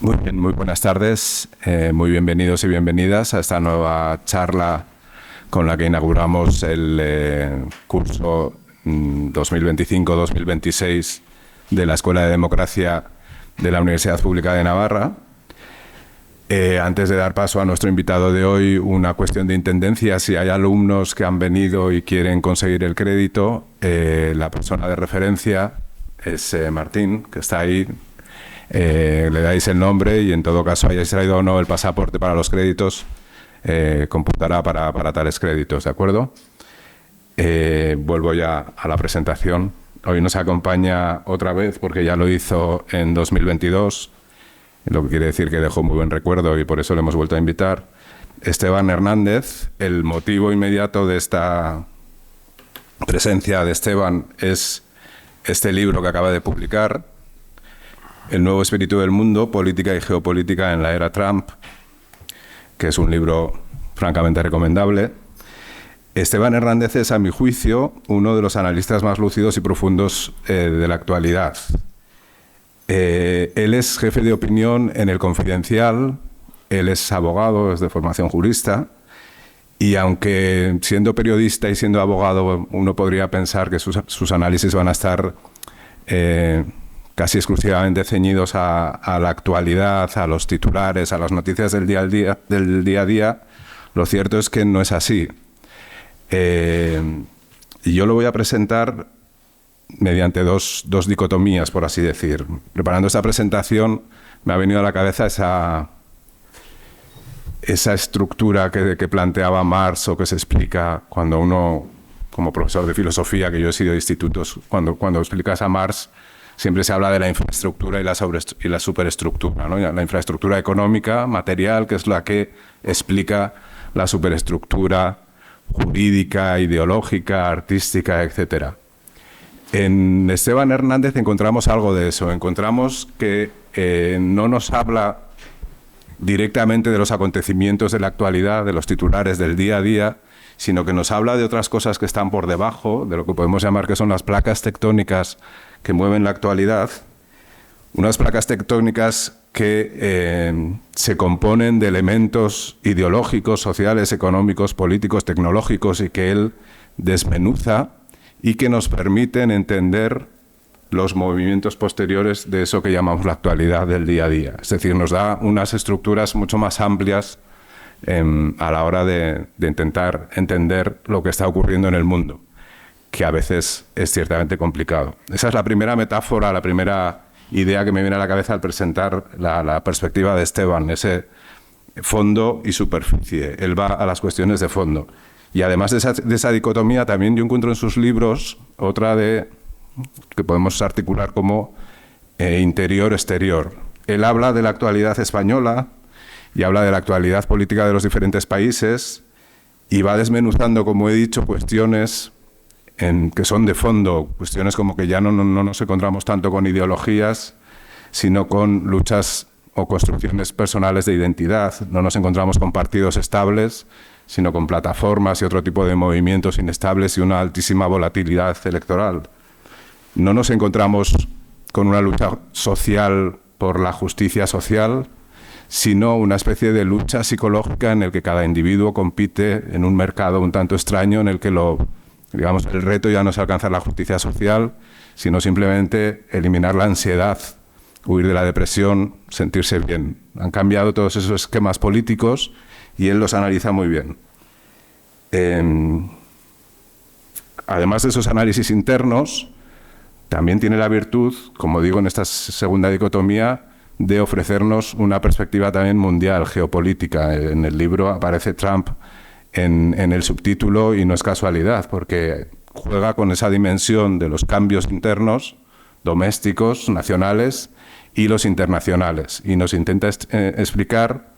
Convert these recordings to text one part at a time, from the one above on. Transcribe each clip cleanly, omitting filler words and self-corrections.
Muy bien, muy buenas tardes. Muy bienvenidos y bienvenidas a esta nueva charla con la que inauguramos el curso 2025-2026 de la Escuela de Democracia de la Universidad Pública de Navarra. Antes de dar paso a nuestro invitado de hoy, una cuestión de intendencia. Si hay alumnos que han venido y quieren conseguir el crédito, la persona de referencia es Martín, que está ahí. Le dais el nombre y en todo caso hayáis traído o no el pasaporte para los créditos, computará para tales créditos, ¿de acuerdo? Vuelvo ya a la presentación. Hoy nos acompaña otra vez, porque ya lo hizo en 2022, lo que quiere decir que dejó muy buen recuerdo y por eso le hemos vuelto a invitar, Esteban Hernández. El motivo inmediato de esta presencia de Esteban es este libro que acaba de publicar, El nuevo espíritu del mundo, política y geopolítica en la era Trump, que es un libro francamente recomendable. Esteban Hernández es, a mi juicio, uno de los analistas más lúcidos y profundos de la actualidad. Él es jefe de opinión en El Confidencial, él es abogado, es de formación jurista, y aunque siendo periodista y siendo abogado uno podría pensar que sus análisis van a estar casi exclusivamente ceñidos a la actualidad, a los titulares, a las noticias del día a día, lo cierto es que no es así. Y yo lo voy a presentar mediante dos dicotomías, por así decir. Preparando esta presentación me ha venido a la cabeza esa estructura que planteaba Marx, o que se explica cuando uno, como profesor de filosofía, que yo he sido de institutos, cuando explicas a Marx, siempre se habla de la infraestructura y la superestructura, ¿no? La infraestructura económica, material, que es la que explica la superestructura jurídica, ideológica, artística, etc. En Esteban Hernández encontramos algo de eso. Encontramos que no nos habla directamente de los acontecimientos de la actualidad, de los titulares del día a día, sino que nos habla de otras cosas que están por debajo, de lo que podemos llamar que son las placas tectónicas que mueven la actualidad, unas placas tectónicas que se componen de elementos ideológicos, sociales, económicos, políticos, tecnológicos, y que él desmenuza y que nos permiten entender los movimientos posteriores de eso que llamamos la actualidad del día a día. Es decir, nos da unas estructuras mucho más amplias a la hora de intentar entender lo que está ocurriendo en el mundo, que a veces es ciertamente complicado. Esa es la primera metáfora, la primera idea que me viene a la cabeza al presentar la perspectiva de Esteban, ese fondo y superficie. Él va a las cuestiones de fondo. Y además de esa dicotomía, también yo encuentro en sus libros otra que podemos articular como interior-exterior. Él habla de la actualidad española y habla de la actualidad política de los diferentes países y va desmenuzando, como he dicho, cuestiones que son de fondo, cuestiones como que ya no nos encontramos tanto con ideologías, sino con luchas o construcciones personales de identidad. No nos encontramos con partidos estables, sino con plataformas y otro tipo de movimientos inestables y una altísima volatilidad electoral. No nos encontramos con una lucha social por la justicia social, sino una especie de lucha psicológica en el que cada individuo compite en un mercado un tanto extraño, en el que el reto ya no es alcanzar la justicia social, sino simplemente eliminar la ansiedad, huir de la depresión, sentirse bien. Han cambiado todos esos esquemas políticos y él los analiza muy bien. Además de esos análisis internos, también tiene la virtud, como digo en esta segunda dicotomía, de ofrecernos una perspectiva también mundial, geopolítica. En el libro aparece Trump en el subtítulo y no es casualidad, porque juega con esa dimensión de los cambios internos, domésticos, nacionales, y los internacionales, y nos intenta explicar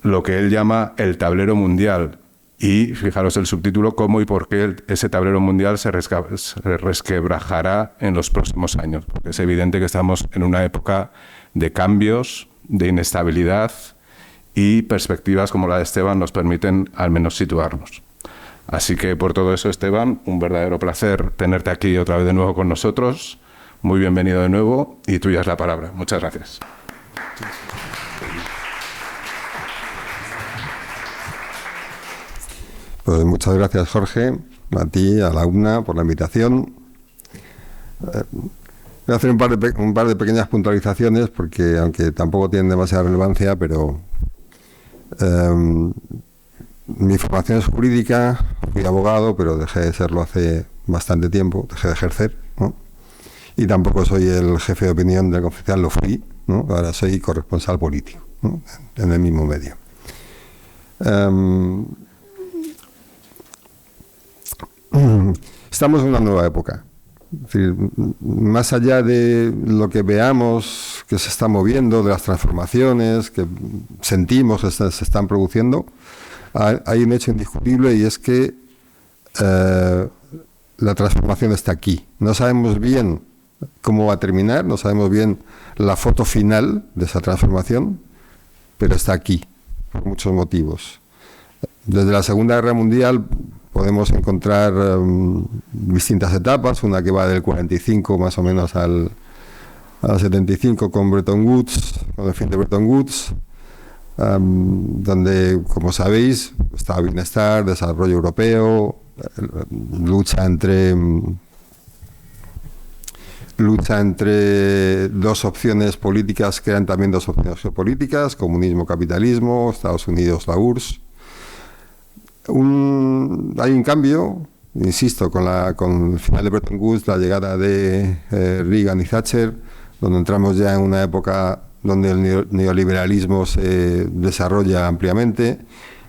lo que él llama el tablero mundial. Y fijaros el subtítulo, cómo y por qué ese tablero mundial se resquebrajará en los próximos años, porque es evidente que estamos en una época de cambios, de inestabilidad, y perspectivas como la de Esteban nos permiten al menos situarnos. Así que por todo eso, Esteban, un verdadero placer tenerte aquí otra vez de nuevo con nosotros. Muy bienvenido de nuevo y tuya es la palabra. Muchas gracias. Pues muchas gracias, Jorge, a ti, a la UNA, por la invitación. Voy a hacer un par de pequeñas puntualizaciones, porque aunque tampoco tienen demasiada relevancia, pero mi formación es jurídica, fui abogado, pero dejé de serlo hace bastante tiempo, dejé de ejercer, ¿no? Y tampoco soy el jefe de opinión del Confidencial, lo fui, ¿no? Ahora soy corresponsal político, ¿no? En el mismo medio. Estamos en una nueva época. Es decir, más allá de lo que veamos que se está moviendo, de las transformaciones que sentimos que se están produciendo, hay un hecho indiscutible, y es que la transformación está aquí. No sabemos bien cómo va a terminar, no sabemos bien la foto final de esa transformación, pero está aquí, por muchos motivos. Desde la Segunda Guerra Mundial podemos encontrar distintas etapas, una que va del 45 más o menos al 75 con Bretton Woods, con el fin de Bretton Woods, donde, como sabéis, estaba bienestar, desarrollo europeo, lucha entre dos opciones políticas que eran también dos opciones geopolíticas, comunismo, capitalismo, Estados Unidos, la URSS. Hay un cambio, insisto, con el final de Bretton Woods, la llegada de Reagan y Thatcher, donde entramos ya en una época donde el neoliberalismo se desarrolla ampliamente,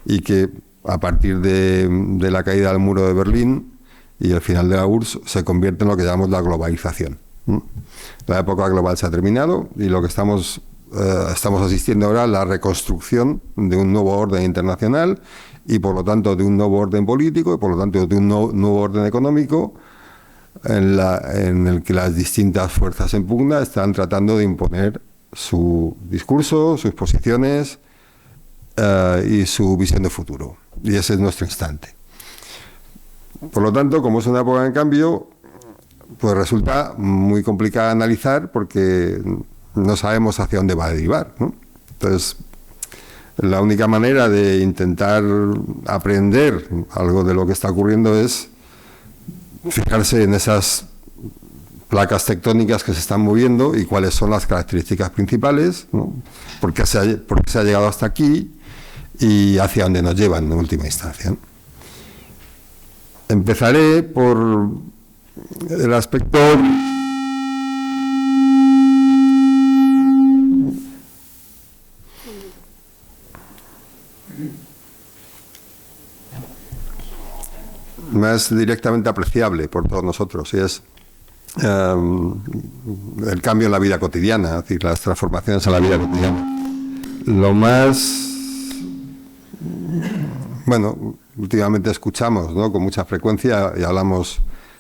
y que a partir de la caída del muro de Berlín y el final de la URSS se convierte en lo que llamamos la globalización. La época global se ha terminado, y lo que estamos asistiendo ahora a la reconstrucción de un nuevo orden internacional, y por lo tanto de un nuevo orden político, y por lo tanto de un nuevo orden económico, en el que las distintas fuerzas en pugna están tratando de imponer su discurso, sus posiciones y su visión de futuro. Y ese es nuestro instante. Por lo tanto, como es una época en cambio, pues resulta muy complicado analizar, porque no sabemos hacia dónde va a derivar, ¿no? Entonces, la única manera de intentar aprender algo de lo que está ocurriendo es fijarse en esas placas tectónicas que se están moviendo y cuáles son las características principales, ¿no? por qué se ha llegado hasta aquí y hacia dónde nos llevan en última instancia, ¿no? Empezaré por el aspecto más directamente apreciable por todos nosotros, y es el cambio en la vida cotidiana, es decir, las transformaciones en la vida cotidiana. Lo más, bueno, últimamente escuchamos, ¿no?, con mucha frecuencia, y hablamos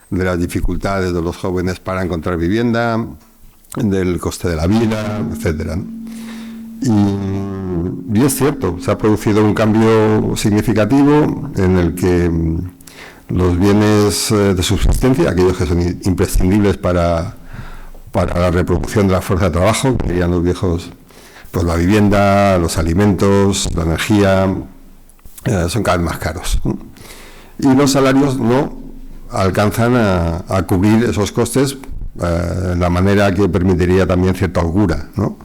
de las dificultades de los jóvenes para encontrar vivienda, del coste de la vida, etcétera, ¿no? Y es cierto, se ha producido un cambio significativo en el que los bienes de subsistencia, aquellos que son imprescindibles para la reproducción de la fuerza de trabajo, que dirían los viejos, pues la vivienda, los alimentos, la energía, son cada vez más caros, ¿no? Y los salarios no alcanzan a cubrir esos costes de la manera que permitiría también cierta holgura, ¿no?,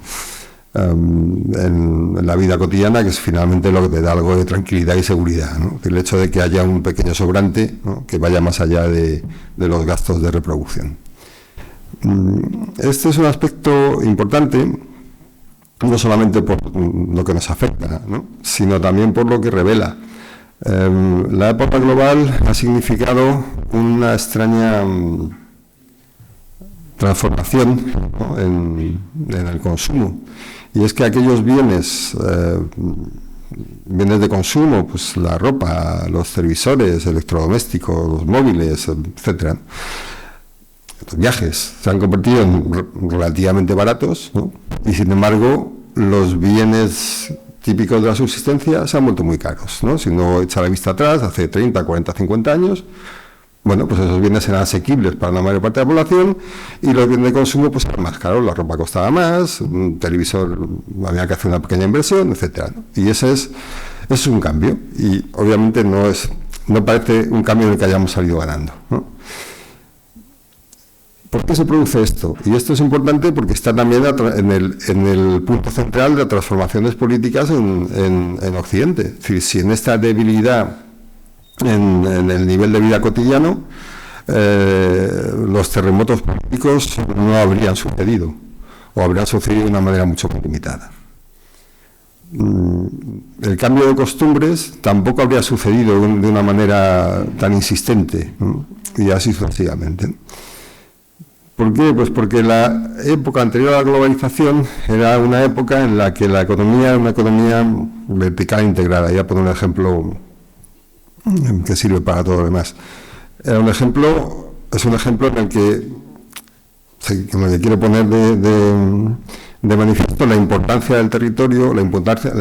en la vida cotidiana, que es finalmente lo que te da algo de tranquilidad y seguridad, ¿no? El hecho de que haya un pequeño sobrante, ¿no?, que vaya más allá de los gastos de reproducción. Este es un aspecto importante, no solamente por lo que nos afecta, ¿no?, sino también por lo que revela. La época global ha significado una extraña transformación, ¿no?, en el consumo. Y es que aquellos bienes de consumo, pues la ropa, los televisores, electrodomésticos, los móviles, etcétera, los viajes, se han convertido en relativamente baratos, ¿no?, y sin embargo los bienes típicos de la subsistencia se han vuelto muy caros, ¿no? Si uno echa la vista atrás, hace 30, 40, 50 años, Bueno, pues esos bienes eran asequibles para la mayor parte de la población y los bienes de consumo pues eran más caros, la ropa costaba más, un televisor había que hacer una pequeña inversión, etcétera, ¿no? Y ese es un cambio y obviamente no parece un cambio en el que hayamos salido ganando, ¿no? ¿Por qué se produce esto? Y esto es importante porque está también en el punto central de transformaciones políticas en Occidente. Es decir, si en esta debilidad en el nivel de vida cotidiano, los terremotos políticos no habrían sucedido, o habrían sucedido de una manera mucho más limitada. El cambio de costumbres tampoco habría sucedido de una manera tan insistente, ¿no? Y así sucesivamente. ¿Por qué? Pues porque la época anterior a la globalización era una época en la que la economía era una economía vertical integrada. Voy a poner un ejemplo que sirve para todo lo demás. Es un ejemplo en el que quiero poner de manifiesto la importancia del territorio, la importancia de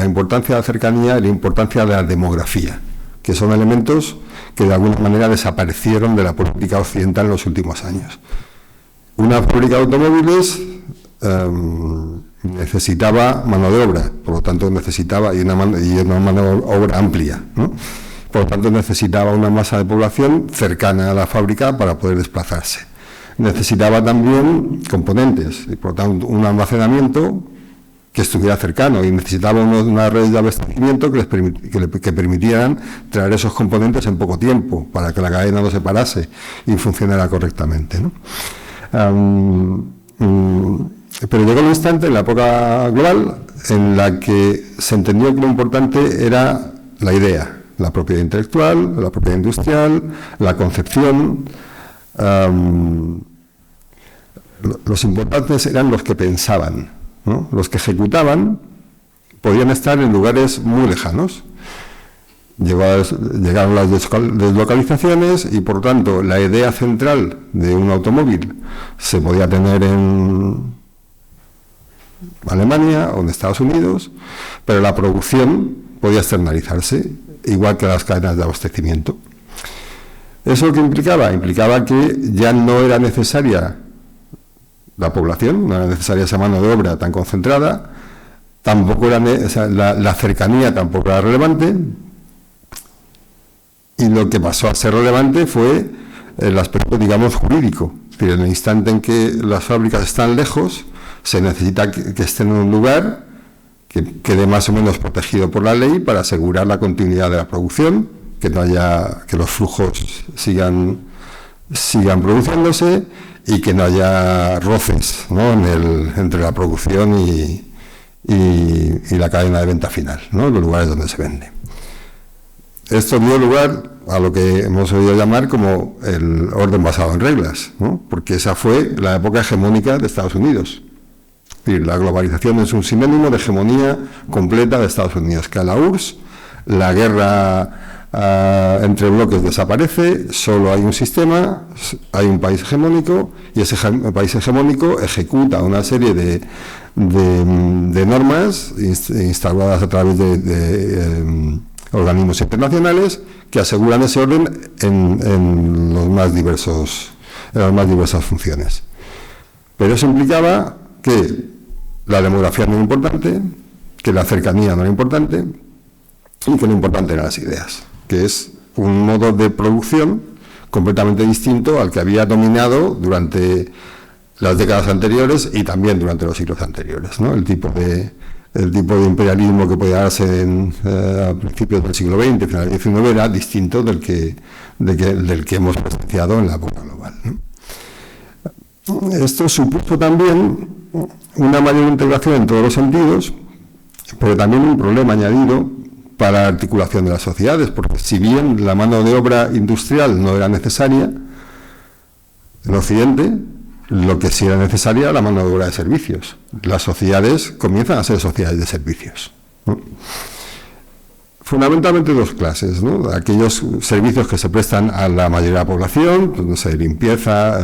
la cercanía y la importancia de la demografía, que son elementos que de alguna manera desaparecieron de la política occidental en los últimos años. Una fábrica de automóviles necesitaba mano de obra, por lo tanto necesitaba, y una mano de obra amplia, ¿no? Por lo tanto necesitaba una masa de población cercana a la fábrica para poder desplazarse. Necesitaba también componentes, y por lo tanto un almacenamiento que estuviera cercano, y necesitaba una red de abastecimiento que permitieran traer esos componentes en poco tiempo, para que la cadena no se parase y funcionara correctamente, ¿no? Pero llegó un instante en la época global en la que se entendió que lo importante era la idea, la propiedad intelectual, la propiedad industrial, la concepción. Los importantes eran los que pensaban, ¿no? Los que ejecutaban podían estar en lugares muy lejanos. Llegaron las deslocalizaciones y, por tanto, la idea central de un automóvil se podía tener en Alemania o en Estados Unidos, pero la producción podía externalizarse, igual que las cadenas de abastecimiento. ¿Eso qué implicaba? Implicaba que ya no era necesaria la población, no era necesaria esa mano de obra tan concentrada, tampoco era la cercanía tampoco era relevante. Y lo que pasó a ser relevante fue el aspecto, digamos, jurídico. Es decir, en el instante en que las fábricas están lejos, se necesita que estén en un lugar que quede más o menos protegido por la ley para asegurar la continuidad de la producción, que los flujos sigan produciéndose y que no haya roces, ¿no? entre la producción y la cadena de venta final, ¿no? Los lugares donde se vende. Esto dio lugar a lo que hemos oído llamar como el orden basado en reglas, ¿no? Porque esa fue la época hegemónica de Estados Unidos. Es decir, la globalización es un sinónimo de hegemonía completa de Estados Unidos, que a la URSS la guerra entre bloques desaparece, solo hay un sistema, hay un país hegemónico, y ese país hegemónico ejecuta una serie de normas instauradas a través de organismos internacionales que aseguran ese orden en las más diversas funciones. Pero eso implicaba que la demografía no era importante, que la cercanía no era importante y que lo importante eran las ideas, que es un modo de producción completamente distinto al que había dominado durante las décadas anteriores y también durante los siglos anteriores, ¿no? El tipo de imperialismo que podía darse a principios del siglo XX, final del XIX, era distinto del que hemos presenciado en la época global, ¿no? Esto supuso también una mayor integración en todos los sentidos, pero también un problema añadido para la articulación de las sociedades, porque si bien la mano de obra industrial no era necesaria en Occidente, lo que sí era necesaria era la mano de obra de servicios. Las sociedades comienzan a ser sociedades de servicios, ¿no? Fundamentalmente dos clases, ¿no? Aquellos servicios que se prestan a la mayoría de la población, pues, no sé, limpieza,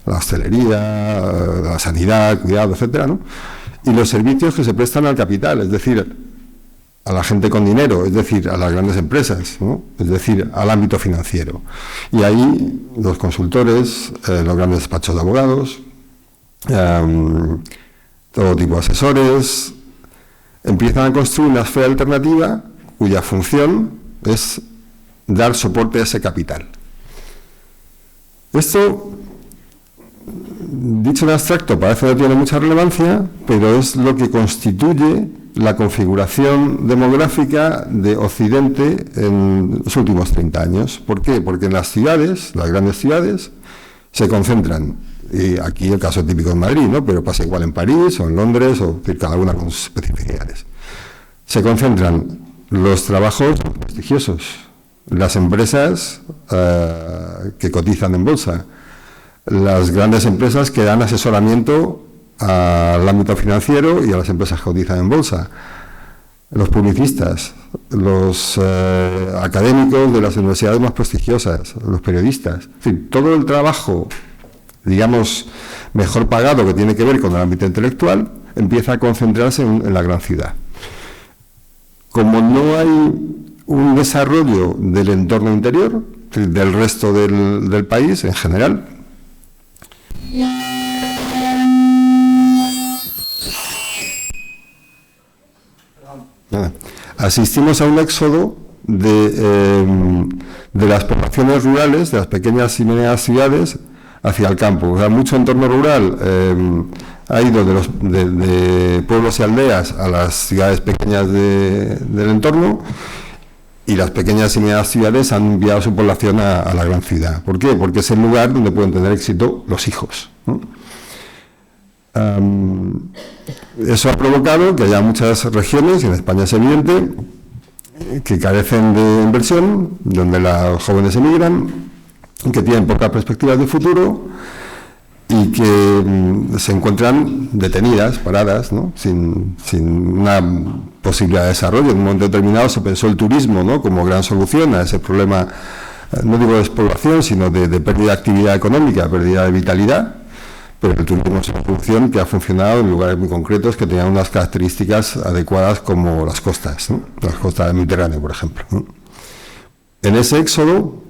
la hostelería, la sanidad, cuidado, etcétera, ¿no? Y los servicios que se prestan al capital, es decir, a la gente con dinero, es decir, a las grandes empresas, ¿no? Es decir, al ámbito financiero. Y ahí los consultores, los grandes despachos de abogados, todo tipo de asesores, empiezan a construir una esfera alternativa cuya función es dar soporte a ese capital. Esto, dicho en abstracto, parece que no tiene mucha relevancia, pero es lo que constituye la configuración demográfica de Occidente en los últimos 30 años. ¿Por qué? Porque en las ciudades, las grandes ciudades, se concentran, y aquí el caso típico en Madrid, ¿no? Pero pasa igual en París o en Londres, o cada una con sus especificidades. Se concentran los trabajos prestigiosos, las empresas que cotizan en bolsa, las grandes empresas que dan asesoramiento al ámbito financiero y a las empresas que cotizan en bolsa, los publicistas, los académicos de las universidades más prestigiosas, los periodistas, en fin, todo el trabajo, digamos, mejor pagado que tiene que ver con el ámbito intelectual, empieza a concentrarse en la gran ciudad. Como no hay un desarrollo del entorno interior, del resto del país en general, asistimos a un éxodo de las poblaciones rurales, de las pequeñas y medianas ciudades, hacia el campo. O sea, mucho entorno rural ha ido de pueblos y aldeas a las ciudades pequeñas del entorno, y las pequeñas y medianas ciudades han enviado su población a la gran ciudad. ¿Por qué? Porque es el lugar donde pueden tener éxito los hijos, ¿no? Eso ha provocado que haya muchas regiones, y en España es evidente, que carecen de inversión, donde los jóvenes emigran, que tienen pocas perspectivas de futuro y que se encuentran detenidas, paradas, ¿no? sin una posibilidad de desarrollo. En un momento determinado se pensó el turismo, ¿no?, como gran solución a ese problema, no digo de despoblación, sino de pérdida de actividad económica, pérdida de vitalidad. Pero el turismo es una solución que ha funcionado en lugares muy concretos que tenían unas características adecuadas, como las costas, ¿no?, las costas del Mediterráneo, por ejemplo, ¿no? En ese éxodo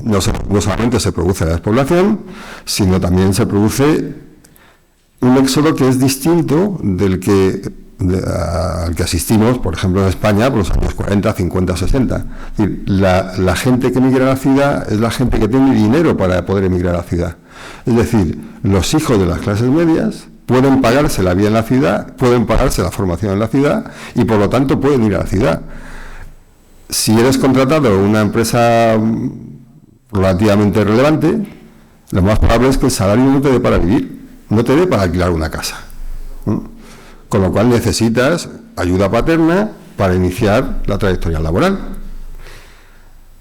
no solamente se produce la despoblación, sino también se produce un éxodo que es distinto al que asistimos, por ejemplo, en España, por los años 40, 50, 60. Es decir, la gente que emigra a la ciudad es la gente que tiene dinero para poder emigrar a la ciudad. Es decir, los hijos de las clases medias pueden pagarse la vida en la ciudad, pueden pagarse la formación en la ciudad, y por lo tanto pueden ir a la ciudad. Si eres contratado en una empresa relativamente relevante, lo más probable es que el salario no te dé para vivir, no te dé para alquilar una casa, ¿no? Con lo cual necesitas ayuda paterna para iniciar la trayectoria laboral.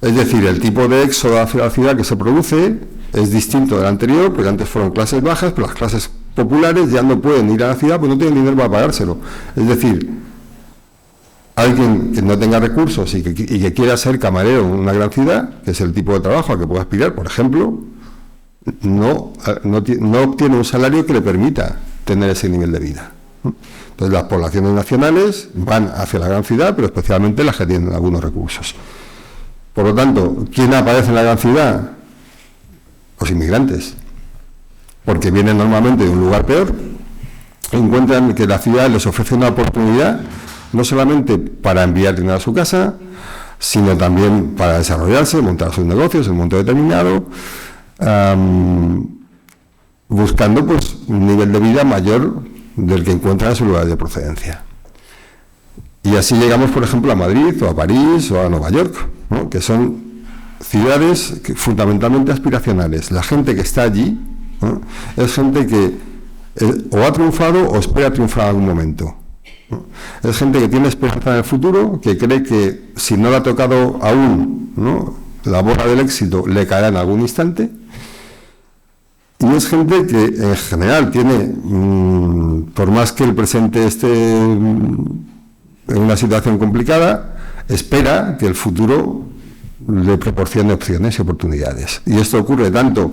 Es decir, el tipo de éxodo hacia la ciudad que se produce es distinto del anterior, porque antes fueron clases bajas, pero las clases populares ya no pueden ir a la ciudad, pues no tienen dinero para pagárselo. Es decir, alguien que no tenga recursos y que quiera ser camarero en una gran ciudad, que es el tipo de trabajo al que puede aspirar, por ejemplo, no obtiene un salario que le permita tener ese nivel de vida. Entonces las poblaciones nacionales van hacia la gran ciudad, pero especialmente las que tienen algunos recursos. Por lo tanto, ¿quién aparece en la gran ciudad? Los inmigrantes, porque vienen normalmente de un lugar peor, encuentran que la ciudad les ofrece una oportunidad no solamente para enviar dinero a su casa, sino también para desarrollarse, montar sus negocios en un momento determinado, buscando pues un nivel de vida mayor del que encuentran en su lugar de procedencia. Y así llegamos, por ejemplo, a Madrid, o a París, o a Nueva York, ¿no?, que son ciudades fundamentalmente aspiracionales. La gente que está allí, ¿no?, es gente que o ha triunfado o espera triunfar en algún momento, ¿no? Es gente que tiene esperanza en el futuro, que cree que si no le ha tocado aún, ¿no?, la bola del éxito le caerá en algún instante. Y es gente que en general tiene, por más que el presente esté en una situación complicada, espera que el futuro le proporcione opciones y oportunidades. Y esto ocurre tanto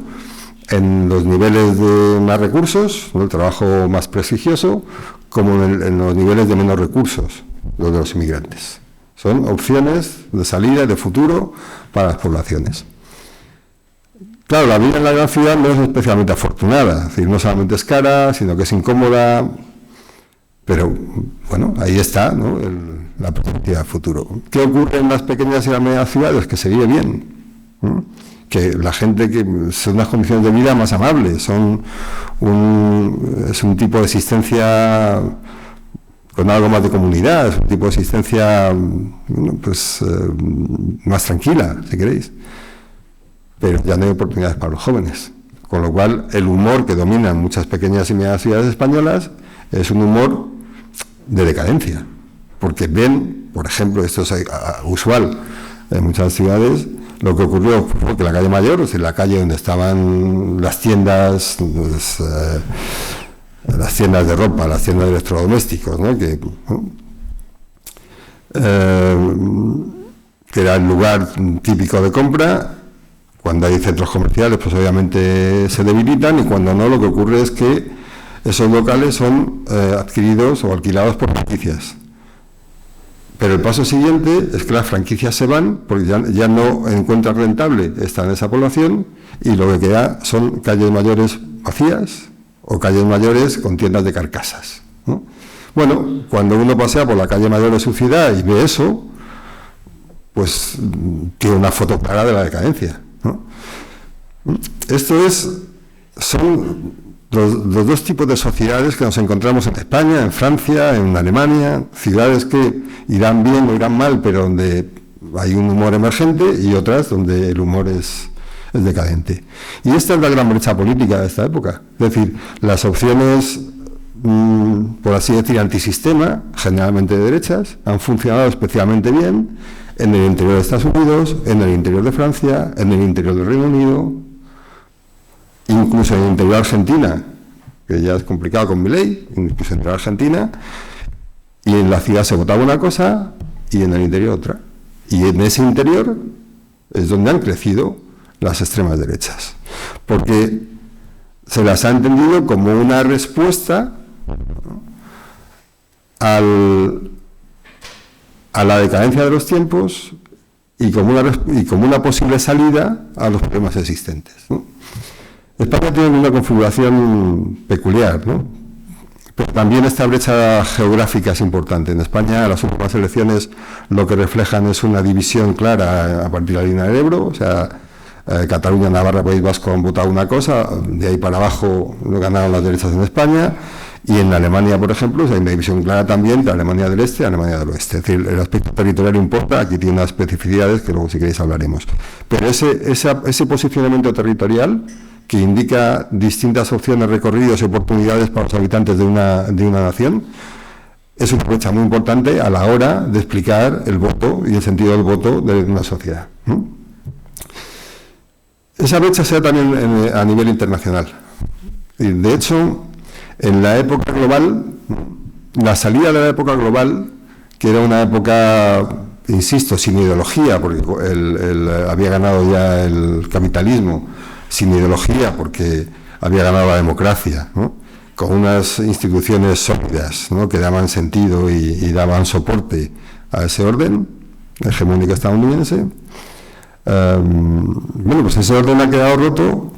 en los niveles de más recursos, ¿no?, el trabajo más prestigioso, como en los niveles de menos recursos, los de los inmigrantes. Son opciones de salida y de futuro para las poblaciones. Claro, la vida en la gran ciudad no es especialmente afortunada, es decir, no solamente es cara, sino que es incómoda, pero bueno, ahí está, ¿no?, la perspectiva de futuro. ¿Qué ocurre en las pequeñas y las medianas ciudades? Que se vive bien, ¿no? Que la gente, que son unas condiciones de vida más amables, es un tipo de existencia con algo más de comunidad, es un tipo de existencia, bueno, pues más tranquila, si queréis. Pero ya no hay oportunidades para los jóvenes. Con lo cual, el humor que domina en muchas pequeñas y medianas ciudades españolas es un humor de decadencia. Porque ven, por ejemplo, esto es usual en muchas ciudades, lo que ocurrió fue que la calle Mayor, es decir, la calle donde estaban las tiendas, pues, las tiendas de ropa, las tiendas de electrodomésticos, ¿no?, que era el lugar típico de compra. Cuando hay centros comerciales, pues obviamente se debilitan, y cuando no, lo que ocurre es que esos locales son adquiridos o alquilados por franquicias. Pero el paso siguiente es que las franquicias se van porque ya no encuentran rentable estar en esa población, y lo que queda son calles mayores vacías o calles mayores con tiendas de carcasas, ¿no? Bueno, cuando uno pasea por la calle mayor de su ciudad y ve eso, pues tiene una foto clara de la decadencia, ¿no? Son los dos tipos de sociedades que nos encontramos en España, en Francia, en Alemania, ciudades que irán bien o irán mal, pero donde hay un humor emergente, y otras donde el humor es decadente. Y esta es la gran brecha política de esta época. Es decir, las opciones, por así decir, antisistema, generalmente de derechas, han funcionado especialmente bien en el interior de Estados Unidos, en el interior de Francia, en el interior del Reino Unido, incluso en el interior de Argentina, que ya es complicado con Milei, incluso en Argentina, y en la ciudad se votaba una cosa y en el interior otra. Y en ese interior es donde han crecido las extremas derechas, porque se las ha entendido como una respuesta, ¿no?, a la decadencia de los tiempos y como una posible salida a los problemas existentes, ¿no? España tiene una configuración peculiar, ¿no?, pero también esta brecha geográfica es importante. En España las últimas elecciones lo que reflejan es una división clara a partir de la línea del Ebro, o sea, Cataluña, Navarra, País Vasco han votado una cosa, de ahí para abajo lo ganaron las derechas en España, y en Alemania, por ejemplo, hay una división clara también entre Alemania del Este y Alemania del Oeste. Es decir, el aspecto territorial importa, aquí tiene unas especificidades que luego, si queréis, hablaremos. Pero ese posicionamiento territorial, que indica distintas opciones, recorridos y oportunidades para los habitantes de una nación, es una brecha muy importante a la hora de explicar el voto y el sentido del voto de una sociedad, ¿no? Esa brecha se da también a nivel internacional. Y de hecho, en la época global, la salida de la época global, que era una época, insisto, sin ideología, porque había ganado ya el capitalismo, sin ideología, porque había ganado la democracia, ¿no?, con unas instituciones sólidas, ¿no?, que daban sentido y daban soporte a ese orden hegemónico estadounidense. Bueno, pues ese orden ha quedado roto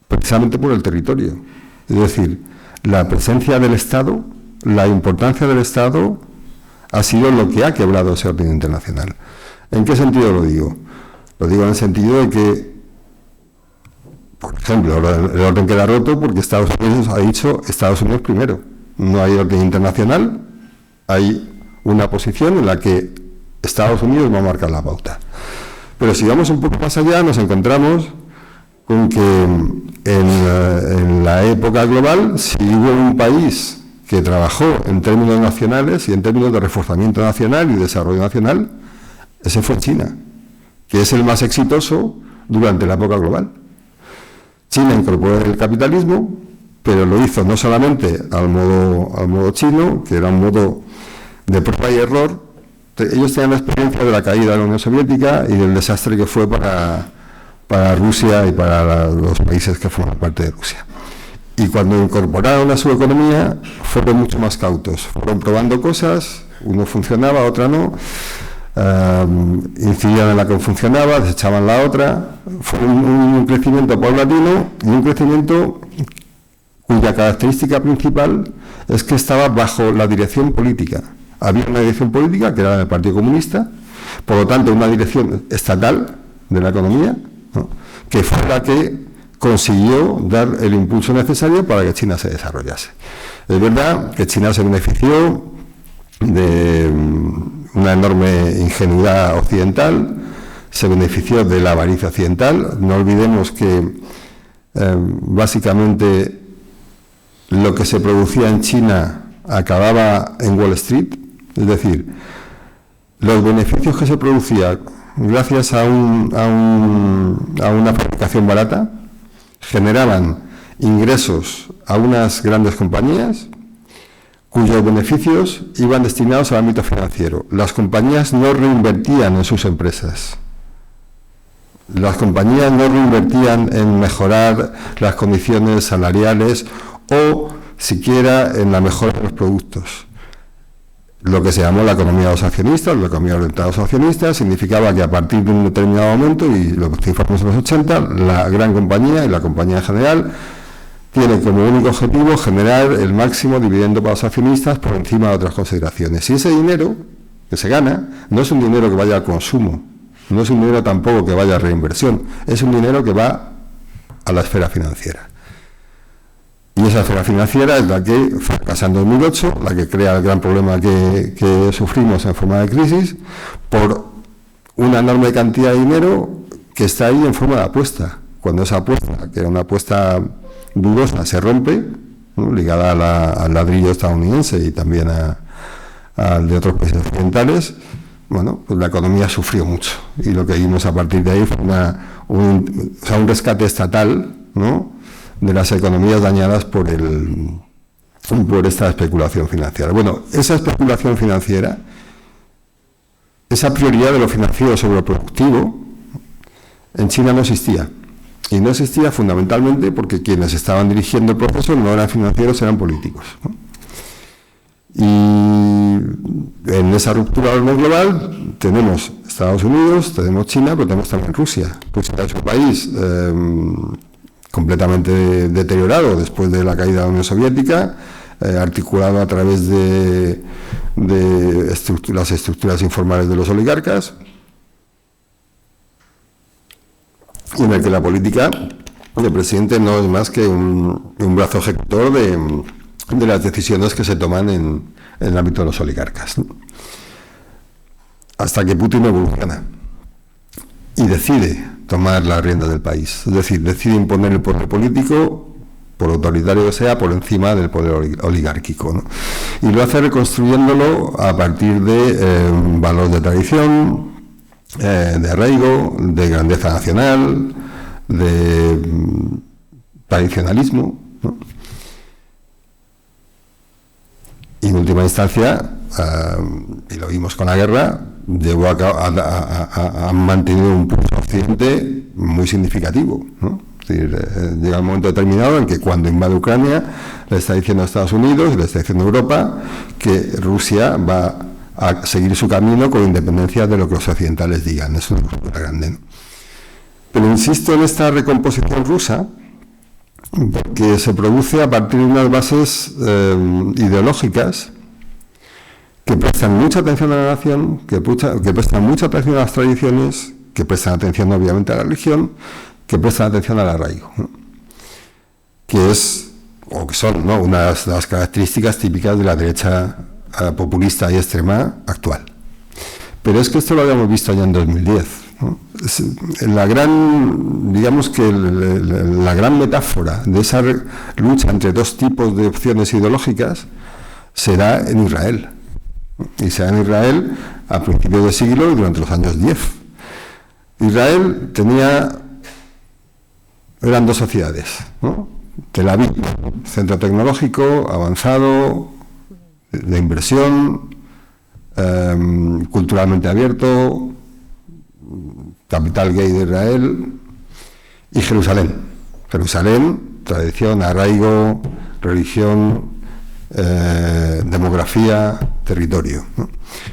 precisamente por el territorio. Es decir, la presencia del Estado, la importancia del Estado, ha sido lo que ha quebrado ese orden internacional. ¿En qué sentido lo digo? Lo digo en el sentido de que, por ejemplo, el orden queda roto porque Estados Unidos ha dicho Estados Unidos primero. No hay orden internacional, hay una posición en la que Estados Unidos va a marcar la pauta. Pero si vamos un poco más allá, nos encontramos con que en la época global, si hubo un país que trabajó en términos nacionales y en términos de reforzamiento nacional y desarrollo nacional, ese fue China, que es el más exitoso durante la época global. China incorporó el capitalismo, pero lo hizo no solamente al modo chino, que era un modo de prueba y error. Ellos tenían la experiencia de la caída de la Unión Soviética y del desastre que fue para Rusia y para los países que forman parte de Rusia. Y cuando incorporaron a su economía, fueron mucho más cautos. Fueron probando cosas, Uno funcionaba, otra no. Incidían en la que funcionaba, desechaban la otra. Fue un crecimiento paulatino y un crecimiento cuya característica principal es que estaba bajo la dirección política. Había una dirección política que era del Partido Comunista, por lo tanto una dirección estatal de la economía, ¿no?, que fue la que consiguió dar el impulso necesario para que China se desarrollase. Es verdad que China se benefició de una enorme ingenuidad occidental, se benefició de la avaricia occidental. No olvidemos que básicamente lo que se producía en China acababa en Wall Street, es decir, los beneficios que se producían gracias a una fabricación barata generaban ingresos a unas grandes compañías cuyos beneficios iban destinados al ámbito financiero. Las compañías no reinvertían en sus empresas. Las compañías no reinvertían en mejorar las condiciones salariales o siquiera en la mejora de los productos. Lo que se llamó la economía de los accionistas, la economía orientada a los accionistas, significaba que a partir de un determinado momento, y lo que informamos en los 80, la gran compañía y la compañía en general tiene como único objetivo generar el máximo dividendo para los accionistas por encima de otras consideraciones. Y ese dinero que se gana no es un dinero que vaya al consumo, no es un dinero tampoco que vaya a reinversión, es un dinero que va a la esfera financiera. Y esa esfera financiera es la que fracasa en 2008, la que crea el gran problema que sufrimos en forma de crisis, por una enorme cantidad de dinero que está ahí en forma de apuesta. Cuando esa apuesta, que era una apuesta dudosa, se rompe, ¿no?, ligada al ladrillo estadounidense y también al de otros países occidentales, bueno, pues la economía sufrió mucho. Y lo que vimos a partir de ahí fue un rescate estatal, ¿no?, de las economías dañadas por esta especulación financiera. Bueno, esa especulación financiera, esa prioridad de lo financiero sobre lo productivo, en China no existía. Y no existía fundamentalmente porque quienes estaban dirigiendo el proceso no eran financieros, eran políticos, ¿no? Y en esa ruptura del orden global tenemos Estados Unidos, tenemos China, pero tenemos también Rusia. Rusia es un país completamente deteriorado después de la caída de la Unión Soviética, articulado a través de las estructuras informales de los oligarcas, y en el que la política del presidente no es más que un brazo ejecutor de las decisiones que se toman en el ámbito de los oligarcas, ¿no? Hasta que Putin evoluciona y decide tomar las riendas del país, es decir, decide imponer el poder político, por autoritario que sea, por encima del poder oligárquico, ¿no? Y lo hace reconstruyéndolo a partir de valores de tradición, de arraigo, de grandeza nacional, de tradicionalismo, ¿no? Y en última instancia, y lo vimos con la guerra, ha mantenido un pulso occidente muy significativo, ¿no? Es decir, llega un momento determinado en que cuando invade Ucrania le está diciendo a Estados Unidos, le está diciendo a Europa que Rusia va a seguir su camino con independencia de lo que los occidentales digan. Es una ruptura grande, ¿no? Pero insisto en esta recomposición rusa porque se produce a partir de unas bases ideológicas que prestan mucha atención a la nación, que prestan mucha atención a las tradiciones, que prestan atención obviamente a la religión, que prestan atención al arraigo, ¿no? Que son, ¿no?, unas de las características típicas de la derecha populista y extrema actual. Pero es que esto lo habíamos visto ya en 2010, ¿no? La gran metáfora de esa lucha entre dos tipos de opciones ideológicas se da en Israel. Y se da en Israel a principios de siglo y durante los años 10. Israel eran dos sociedades, ¿no? Tel Aviv, centro tecnológico, avanzado, de inversión, culturalmente abierto, capital gay de Israel, y Jerusalén. Jerusalén, tradición, arraigo, religión, demografía, territorio, ¿no?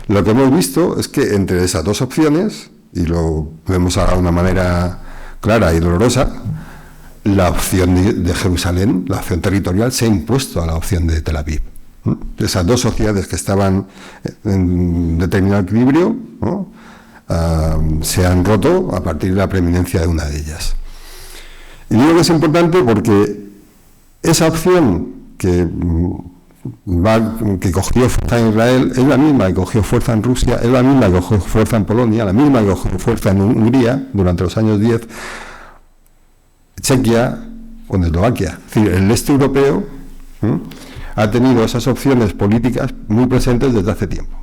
Lo que hemos visto es que entre esas dos opciones, y lo vemos ahora de una manera clara y dolorosa, la opción de Jerusalén, la opción territorial, se ha impuesto a la opción de Tel Aviv, ¿no? Esas dos sociedades que estaban en determinado equilibrio, ¿no? Se han roto a partir de la preeminencia de una de ellas. Y digo que es importante porque esa opción que cogió fuerza en Israel es la misma que cogió fuerza en Rusia, es la misma que cogió fuerza en Polonia, la misma que cogió fuerza en Hungría durante los años 10, Chequia o en Eslovaquia. Es decir, el este europeo ha tenido esas opciones políticas muy presentes desde hace tiempo.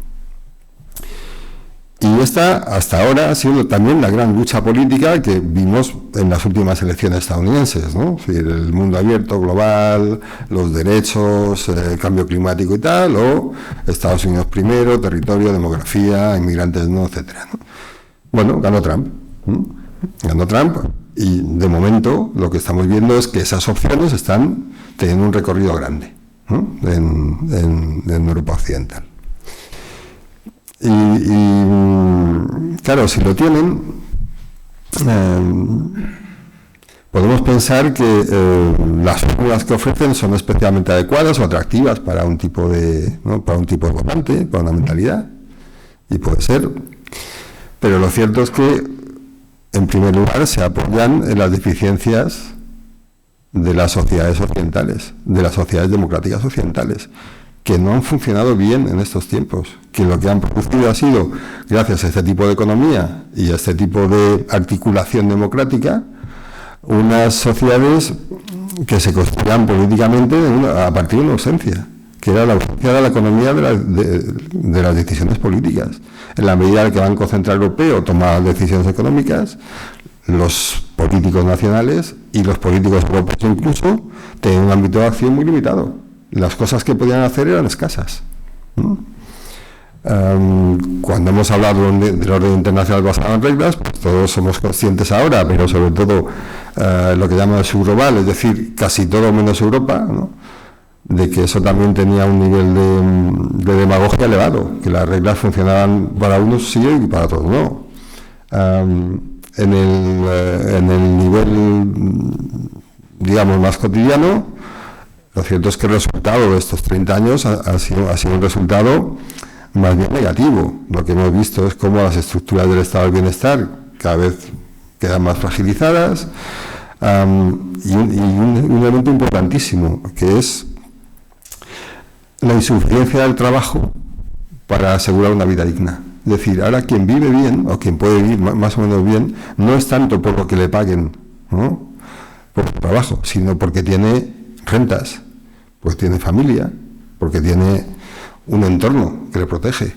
Y esta, hasta ahora, ha sido también la gran lucha política que vimos en las últimas elecciones estadounidenses, ¿no? Es decir, el mundo abierto, global, los derechos, el cambio climático y tal, o Estados Unidos primero, territorio, demografía, inmigrantes no, etcétera, ¿no? Bueno, ganó Trump. Ganó Trump y, de momento, lo que estamos viendo es que esas opciones están teniendo un recorrido grande, ¿no? en Europa Occidental. Y claro, si lo tienen, podemos pensar que las fórmulas que ofrecen son especialmente adecuadas o atractivas para un tipo de, ¿no? para un tipo de votante, para una mentalidad, y puede ser. Pero lo cierto es que, en primer lugar, se apoyan en las deficiencias de las sociedades occidentales, de las sociedades democráticas occidentales, que no han funcionado bien en estos tiempos, que lo que han producido ha sido, gracias a este tipo de economía y a este tipo de articulación democrática, unas sociedades que se construían políticamente a partir de una ausencia, que era la ausencia de la economía de las decisiones políticas. En la medida en que el Banco Central Europeo tomaba decisiones económicas, los políticos nacionales y los políticos europeos incluso tenían un ámbito de acción muy limitado. Las cosas que podían hacer eran escasas. Cuando hemos hablado del orden internacional basado en reglas, pues todos somos conscientes ahora, pero sobre todo lo que llaman el subglobal, es decir, casi todo menos Europa, ¿no? De que eso también tenía un nivel de demagogia elevado, que las reglas funcionaban para unos sí y para otros no. En el nivel, digamos, más cotidiano, lo cierto es que el resultado de estos 30 años ha sido un resultado más bien negativo. Lo que hemos visto es cómo las estructuras del estado del bienestar cada vez quedan más fragilizadas, y un elemento importantísimo, que es la insuficiencia del trabajo para asegurar una vida digna. Es decir, ahora quien vive bien, o quien puede vivir más o menos bien, no es tanto por lo que le paguen, ¿no?, por su trabajo, sino porque tiene rentas, porque tiene familia, porque tiene un entorno que le protege.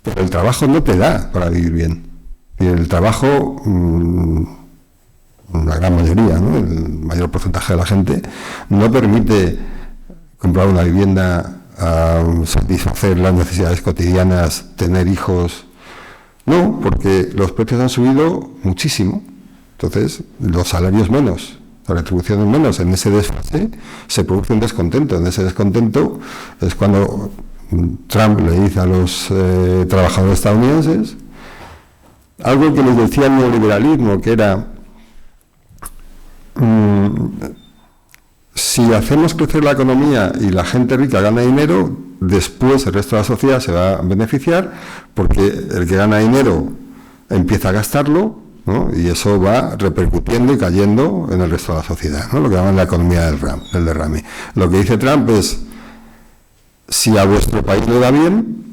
Pero el trabajo no te da para vivir bien. Y el trabajo, la gran mayoría, ¿no?, el mayor porcentaje de la gente, no permite comprar una vivienda, satisfacer las necesidades cotidianas, tener hijos. No, porque los precios han subido muchísimo. Entonces, los salarios menos, la retribución es menos. En ese desfase se produce un descontento. En ese descontento es cuando Trump le dice a los trabajadores estadounidenses algo que les decía el neoliberalismo, que era: si hacemos crecer la economía y la gente rica gana dinero, después el resto de la sociedad se va a beneficiar, porque el que gana dinero empieza a gastarlo, ¿no?, y eso va repercutiendo y cayendo en el resto de la sociedad, ¿no?, lo que llaman la economía del derrame. Lo que dice Trump es: si a vuestro país le da bien,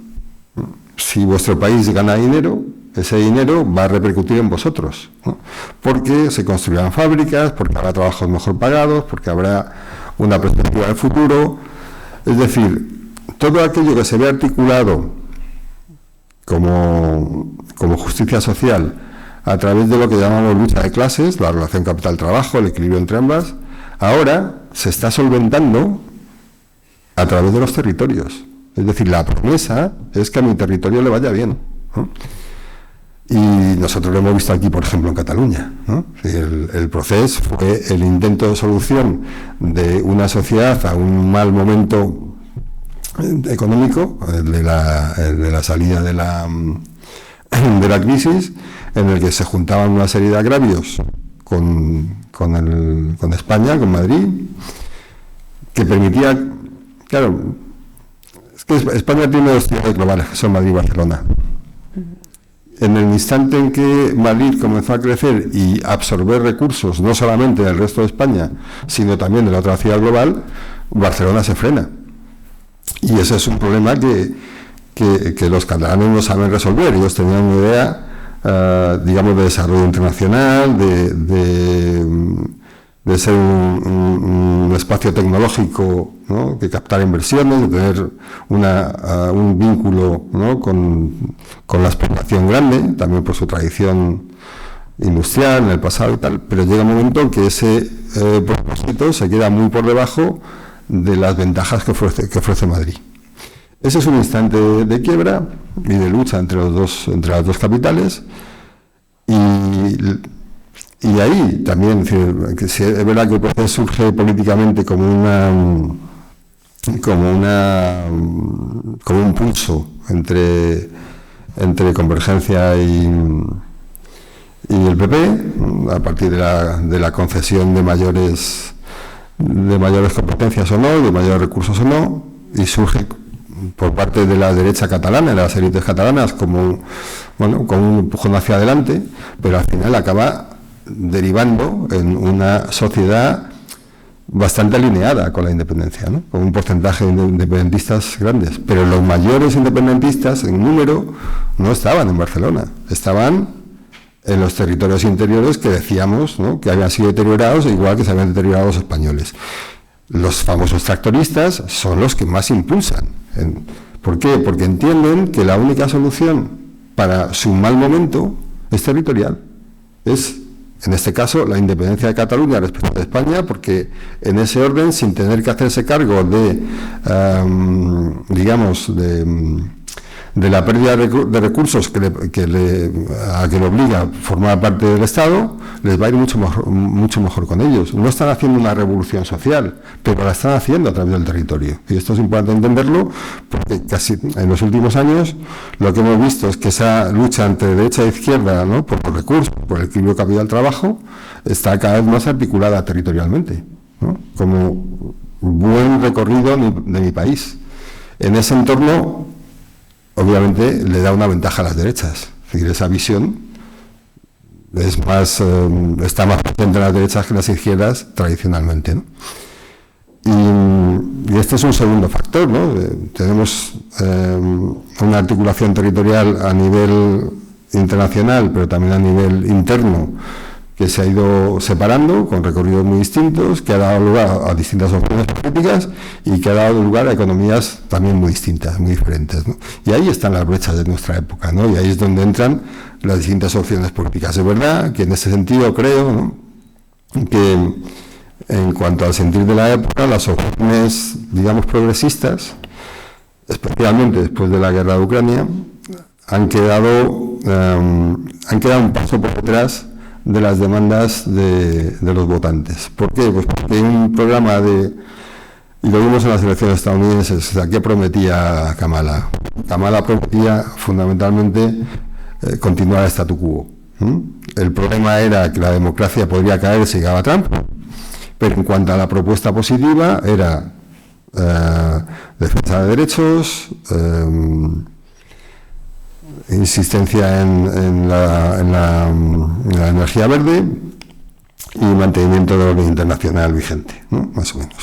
si vuestro país gana dinero, ese dinero va a repercutir en vosotros, ¿no?, porque se construirán fábricas, porque habrá trabajos mejor pagados, porque habrá una perspectiva de futuro. Es decir, todo aquello que se ve articulado como justicia social a través de lo que llamamos lucha de clases, la relación capital-trabajo, el equilibrio entre ambas, ahora se está solventando a través de los territorios. Es decir, la promesa es que a mi territorio le vaya bien, ¿no? Y nosotros lo hemos visto aquí, por ejemplo, en Cataluña, ¿no? El proceso fue el intento de solución de una sociedad a un mal momento económico, el de la salida de la crisis, en el que se juntaban una serie de agravios con España, con Madrid, que permitía, claro, es que España tiene dos ciudades globales, que son Madrid y Barcelona. En el instante en que Madrid comenzó a crecer y absorber recursos, no solamente del resto de España, sino también de la otra ciudad global, Barcelona se frena. Y ese es un problema que los catalanes no saben resolver. Ellos tenían una idea, digamos, de desarrollo internacional, de ser un espacio tecnológico, ¿no?, que captara inversiones, de tener un vínculo, ¿no?, con la exportación grande, también por su tradición industrial en el pasado y tal, pero llega un momento en que ese propósito se queda muy por debajo de las ventajas que ofrece Madrid. Ese es un instante de quiebra y de lucha entre las dos capitales, y ahí también, es verdad que el proceso surge políticamente como un pulso entre Convergencia y el PP, a partir de la concesión de mayores competencias o no, de mayores recursos o no, y surge por parte de la derecha catalana, de las élites catalanas, como un empujón hacia adelante, pero al final acaba derivando en una sociedad bastante alineada con la independencia, ¿no?, con un porcentaje de independentistas grandes, pero los mayores independentistas en número no estaban en Barcelona, estaban en los territorios interiores que decíamos, ¿no?, que habían sido deteriorados, igual que se habían deteriorado los españoles. Los famosos tractoristas son los que más impulsan. ¿Por qué? Porque entienden que la única solución para su mal momento es territorial. Es, en este caso, la independencia de Cataluña respecto de España, porque en ese orden, sin tener que hacerse cargo de la pérdida de recursos a que le obliga a formar parte del Estado, les va a ir mucho mejor con ellos. No están haciendo una revolución social, pero la están haciendo a través del territorio. Y esto es importante entenderlo, porque casi en los últimos años lo que hemos visto es que esa lucha entre derecha e izquierda, ¿no?, por los recursos, por el equilibrio capital-trabajo, está cada vez más articulada territorialmente, ¿no?, como buen recorrido de mi país. En ese entorno, obviamente, le da una ventaja a las derechas. Es decir, esa visión está más presente en las derechas que en las izquierdas tradicionalmente, ¿no? Y este es un segundo factor, ¿no? Tenemos una articulación territorial a nivel internacional, pero también a nivel interno, que se ha ido separando con recorridos muy distintos, que ha dado lugar a distintas opciones políticas y que ha dado lugar a economías también muy distintas, muy diferentes, ¿no? Y ahí están las brechas de nuestra época, ¿no? Y ahí es donde entran las distintas opciones políticas. Es verdad que en ese sentido creo, ¿no?, que en cuanto al sentir de la época, las opciones, digamos, progresistas, especialmente después de la guerra de Ucrania, han quedado un paso por detrás de las demandas de los votantes. ¿Por qué? Pues porque hay un programa y lo vimos en las elecciones estadounidenses, o sea, ¿qué prometía Kamala? Kamala prometía fundamentalmente continuar el statu quo. El problema era que la democracia podría caer si llegaba Trump, pero en cuanto a la propuesta positiva era defensa de derechos, insistencia en la energía verde y mantenimiento del orden internacional vigente, ¿no?, más o menos.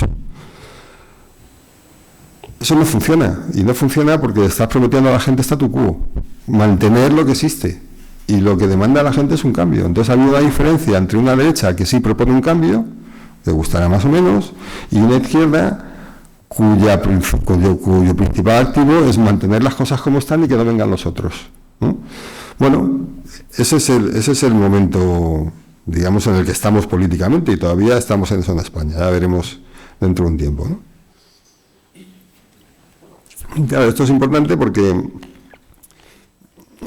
Eso no funciona, y no funciona porque estás prometiendo a la gente statu quo, mantener lo que existe, y lo que demanda la gente es un cambio. Entonces hay una diferencia entre una derecha que sí propone un cambio, que gustará más o menos, y una izquierda cuyo principal activo es mantener las cosas como están y que no vengan los otros, ¿no? Bueno, ese es el momento, digamos, en el que estamos políticamente, y todavía estamos en eso en España. Ya veremos dentro de un tiempo, ¿no? Claro, esto es importante porque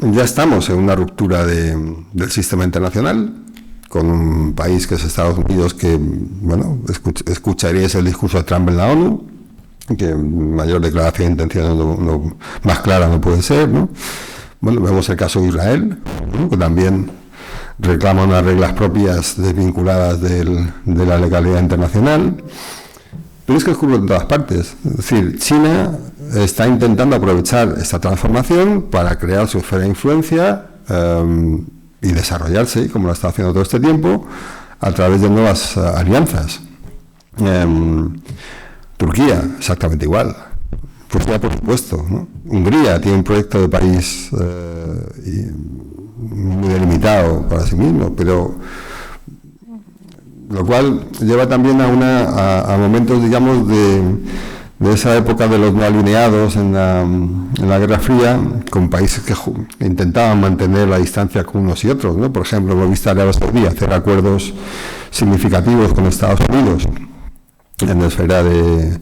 ya estamos en una ruptura del sistema internacional, con un país que es Estados Unidos, que, bueno, escucharíais el discurso de Trump en la ONU, que mayor declaración de intención más clara no puede ser, ¿no? Bueno, vemos el caso de Israel, ¿no? Que también reclama unas reglas propias desvinculadas de la legalidad internacional. Pero es que ocurre en todas partes. Es decir, China está intentando aprovechar esta transformación para crear su esfera de influencia y desarrollarse, como lo está haciendo todo este tiempo, a través de nuevas alianzas. Turquía, exactamente igual. Turquía, por supuesto, ¿no? Hungría tiene un proyecto de país muy delimitado para sí mismo, pero lo cual lleva también a momentos, digamos, de esa época de los no alineados en la Guerra Fría, con países que intentaban mantener la distancia con unos y otros, ¿no? Por ejemplo, hemos visto a Arabia Saudí hacer acuerdos significativos con Estados Unidos en la esfera de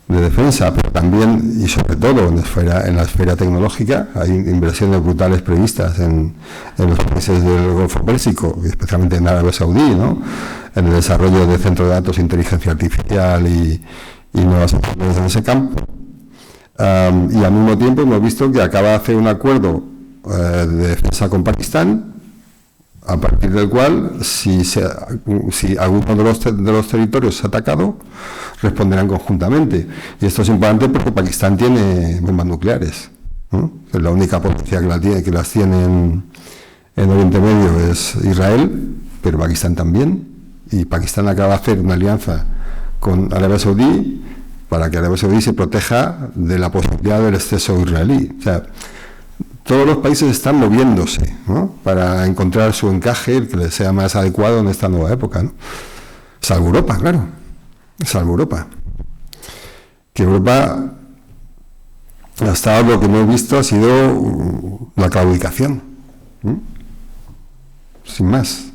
defensa, pero también y sobre todo en la esfera tecnológica. Hay inversiones brutales previstas en los países del Golfo Pérsico, especialmente en Arabia Saudí, ¿no? En el desarrollo de centros de datos, inteligencia artificial y nuevas oportunidades en ese campo. Y al mismo tiempo hemos visto que acaba de hacer un acuerdo de defensa con Pakistán, a partir del cual, si alguno de los territorios es atacado, responderán conjuntamente. Y esto es importante porque Pakistán tiene bombas nucleares, ¿no? Es la única potencia que las tiene en Oriente Medio es Israel, pero Pakistán también. Y Pakistán acaba de hacer una alianza con Arabia Saudí para que Arabia Saudí se proteja de la posibilidad del exceso israelí. O sea, todos los países están moviéndose, ¿no? Para encontrar su encaje, el que les sea más adecuado en esta nueva época, ¿no? Salvo Europa, claro. Salvo Europa. Que Europa, hasta ahora lo que hemos visto ha sido la claudicación, ¿no? Sin más.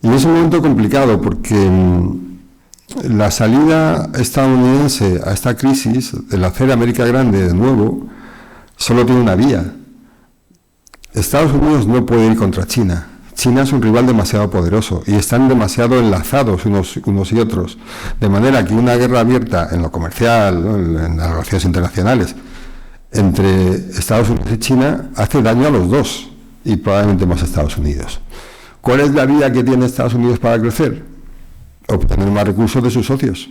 Y es un momento complicado porque la salida estadounidense a esta crisis, el hacer América grande de nuevo, solo tiene una vía. Estados Unidos no puede ir contra China. China es un rival demasiado poderoso y están demasiado enlazados unos y otros. De manera que una guerra abierta en lo comercial, ¿no? En las relaciones internacionales, entre Estados Unidos y China, hace daño a los dos y probablemente más a Estados Unidos. ¿Cuál es la vía que tiene Estados Unidos para crecer? Obtener más recursos de sus socios.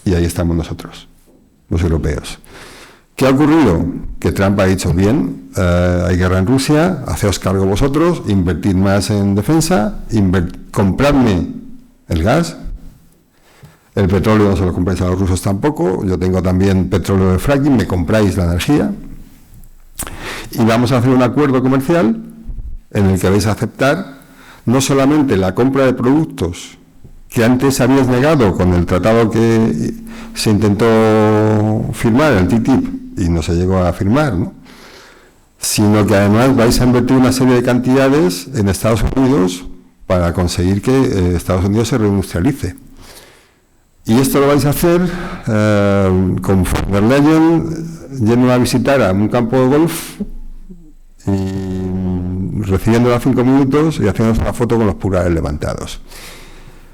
Y ahí estamos nosotros, los europeos. ¿Qué ha ocurrido? Que Trump ha dicho, bien, hay guerra en Rusia, haceos cargo vosotros, invertid más en defensa, compradme el gas, el petróleo no se lo compráis a los rusos tampoco, yo tengo también petróleo de fracking, me compráis la energía, y vamos a hacer un acuerdo comercial en el que vais a aceptar no solamente la compra de productos que antes habías negado con el tratado que se intentó firmar, el TTIP, y no se llegó a firmar, ¿no? Sino que además vais a invertir una serie de cantidades en Estados Unidos para conseguir que Estados Unidos se reindustrialice. Y esto lo vais a hacer con von der Leyen yendo a visitar a un campo de golf y recibiéndola 5 minutos y haciéndose una foto con los pulgares levantados.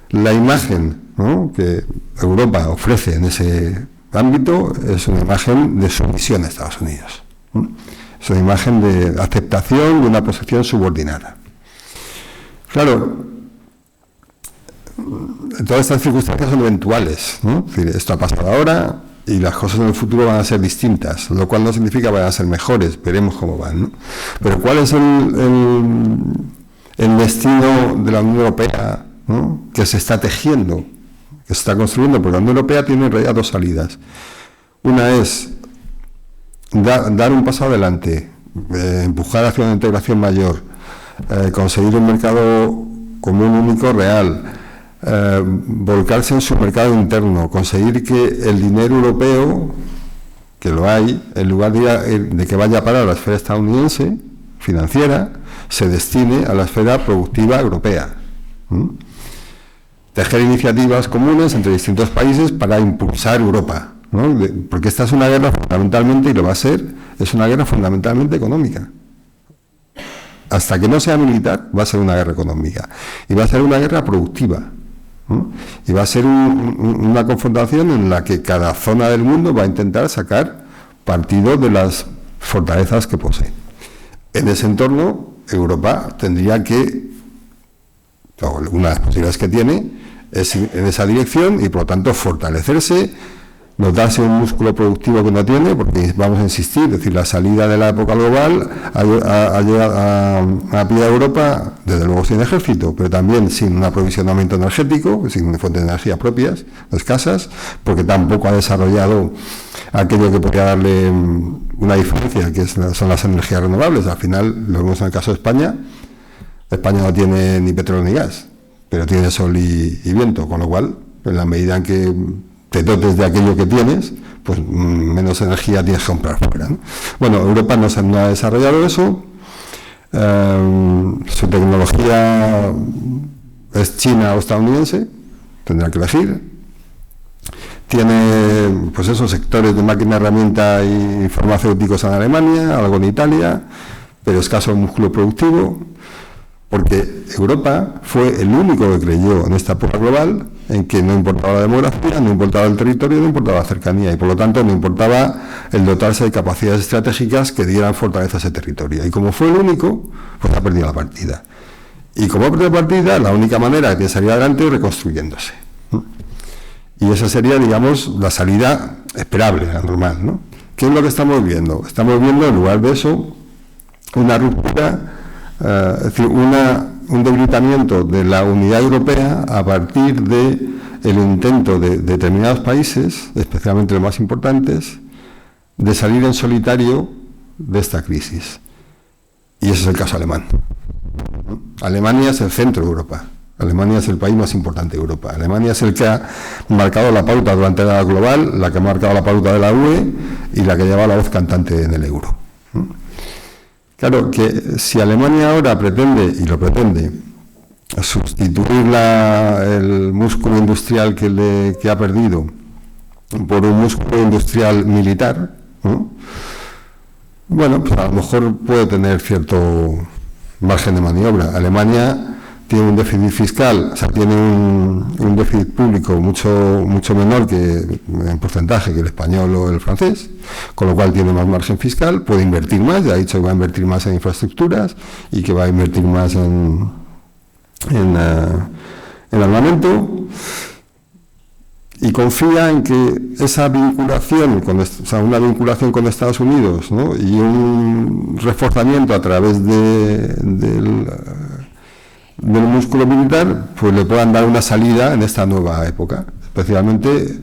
La imagen, ¿no?, que Europa ofrece en ese ámbito es una imagen de sumisión a Estados Unidos, ¿no? Es una imagen de aceptación de una posición subordinada. Claro, todas estas circunstancias son eventuales, ¿no? Es decir, esto ha pasado ahora y las cosas en el futuro van a ser distintas, lo cual no significa que vayan a ser mejores, veremos cómo van, ¿no? Pero ¿cuál es el destino de la Unión Europea, ¿no?, que se está tejiendo, que se está construyendo? Porque la Unión Europea tiene en realidad dos salidas. Una es dar un paso adelante, empujar hacia una integración mayor, conseguir un mercado común único real, volcarse en su mercado interno, conseguir que el dinero europeo, que lo hay, en lugar de que vaya para la esfera estadounidense, financiera, se destine a la esfera productiva europea. Tejer iniciativas comunes entre distintos países para impulsar Europa, ¿no? Porque esta es una guerra fundamentalmente, y lo va a ser, es una guerra fundamentalmente económica. Hasta que no sea militar, va a ser una guerra económica. Y va a ser una guerra productiva. ¿no? Y va a ser una confrontación en la que cada zona del mundo va a intentar sacar partido de las fortalezas que posee. En ese entorno, Europa tendría que, o una de las posibilidades que tiene, es ir en esa dirección y por lo tanto fortalecerse, dotarse de un músculo productivo que no tiene, porque vamos a insistir, es decir, la salida de la época global ha pillado a Europa, desde luego sin ejército, pero también sin un aprovisionamiento energético, sin fuentes de energía propias, escasas, porque tampoco ha desarrollado aquello que podría darle una diferencia, que son las energías renovables. Al final, lo vemos en el caso de España. España no tiene ni petróleo ni gas, pero tiene sol y viento, con lo cual, en la medida en que te dotes de aquello que tienes, pues menos energía tienes que comprar fuera, ¿no? Bueno, Europa no ha desarrollado eso. Su tecnología es china o estadounidense, tendrá que elegir. Tiene, pues esos sectores de máquina, herramienta y farmacéuticos en Alemania, algo en Italia, pero escaso músculo productivo, porque Europa fue el único que creyó en esta época global en que no importaba la demografía, no importaba el territorio, no importaba la cercanía, y por lo tanto no importaba el dotarse de capacidades estratégicas que dieran fortaleza a ese territorio. Y como fue el único, pues ha perdido la partida. Y como ha perdido la partida, la única manera de salir adelante es reconstruyéndose. Y esa sería, digamos, la salida esperable, la normal, ¿no? ¿Qué es lo que estamos viendo? Estamos viendo, en lugar de eso, una ruptura, es decir, un debilitamiento de la unidad europea a partir del intento de determinados países, especialmente los más importantes, de salir en solitario de esta crisis. Y ese es el caso alemán. Alemania es el centro de Europa. Alemania es el país más importante de Europa. Alemania es el que ha marcado la pauta durante la global, la que ha marcado la pauta de la UE y la que lleva la voz cantante en el euro. Claro que si Alemania ahora pretende, y lo pretende, sustituir el músculo industrial que ha perdido por un músculo industrial militar, ¿no? Bueno, pues a lo mejor puede tener cierto margen de maniobra. Alemania tiene un déficit fiscal, o sea, tiene un déficit público mucho menor que en porcentaje que el español o el francés, con lo cual tiene más margen fiscal, puede invertir más, ya ha dicho que va a invertir más en infraestructuras y que va a invertir más en armamento, y confía en que esa vinculación, una vinculación con Estados Unidos, ¿no? Y un reforzamiento a través del músculo militar, pues le puedan dar una salida en esta nueva época, especialmente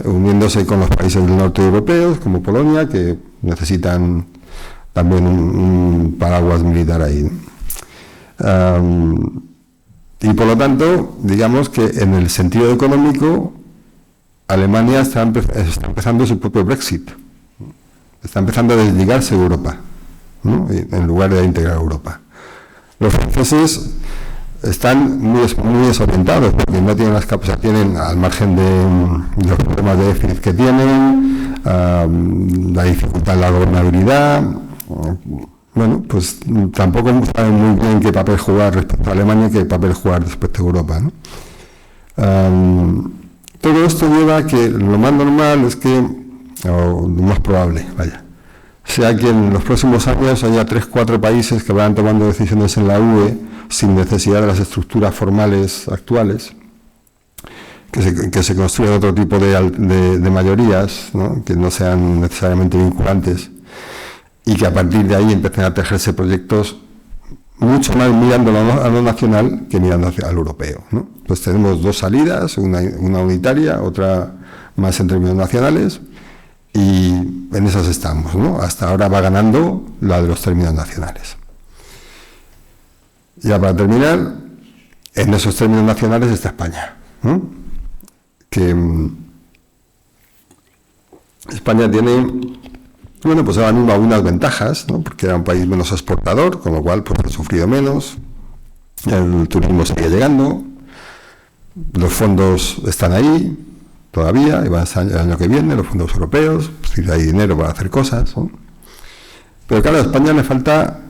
uniéndose con los países del norte europeos, como Polonia, que necesitan también un paraguas militar ahí. Y por lo tanto, digamos que en el sentido económico, Alemania está empezando su propio Brexit. Está empezando a desligarse de Europa, ¿no? En lugar de integrar Europa. Los franceses están muy desorientados porque no tienen las capacidades, tienen al margen de los problemas de déficit que tienen, la dificultad en la gobernabilidad. Bueno, pues tampoco saben muy bien qué papel jugar respecto a Alemania y qué papel jugar respecto a Europa, ¿no? Todo esto lleva a que lo más normal es que, o lo más probable, sea que en los próximos años haya 3-4 países que vayan tomando decisiones en la UE sin necesidad de las estructuras formales actuales, que se construyan otro tipo de mayorías, ¿no? Que no sean necesariamente vinculantes, y que a partir de ahí empiecen a tejerse proyectos mucho más mirando a lo nacional que mirando hacia el europeo, ¿no? Pues tenemos dos salidas, una unitaria, otra más en términos nacionales, y en esas estamos, ¿no? Hasta ahora va ganando la de los términos nacionales. Ya para terminar, en esos términos nacionales está España, ¿no? Que España tiene, bueno, pues ahora mismo algunas ventajas, ¿no? Porque era un país menos exportador, con lo cual pues ha sufrido menos, el turismo sigue llegando, los fondos están ahí todavía, y van a estar el año que viene, los fondos europeos, si hay dinero para hacer cosas, ¿no? Pero claro, a España le falta,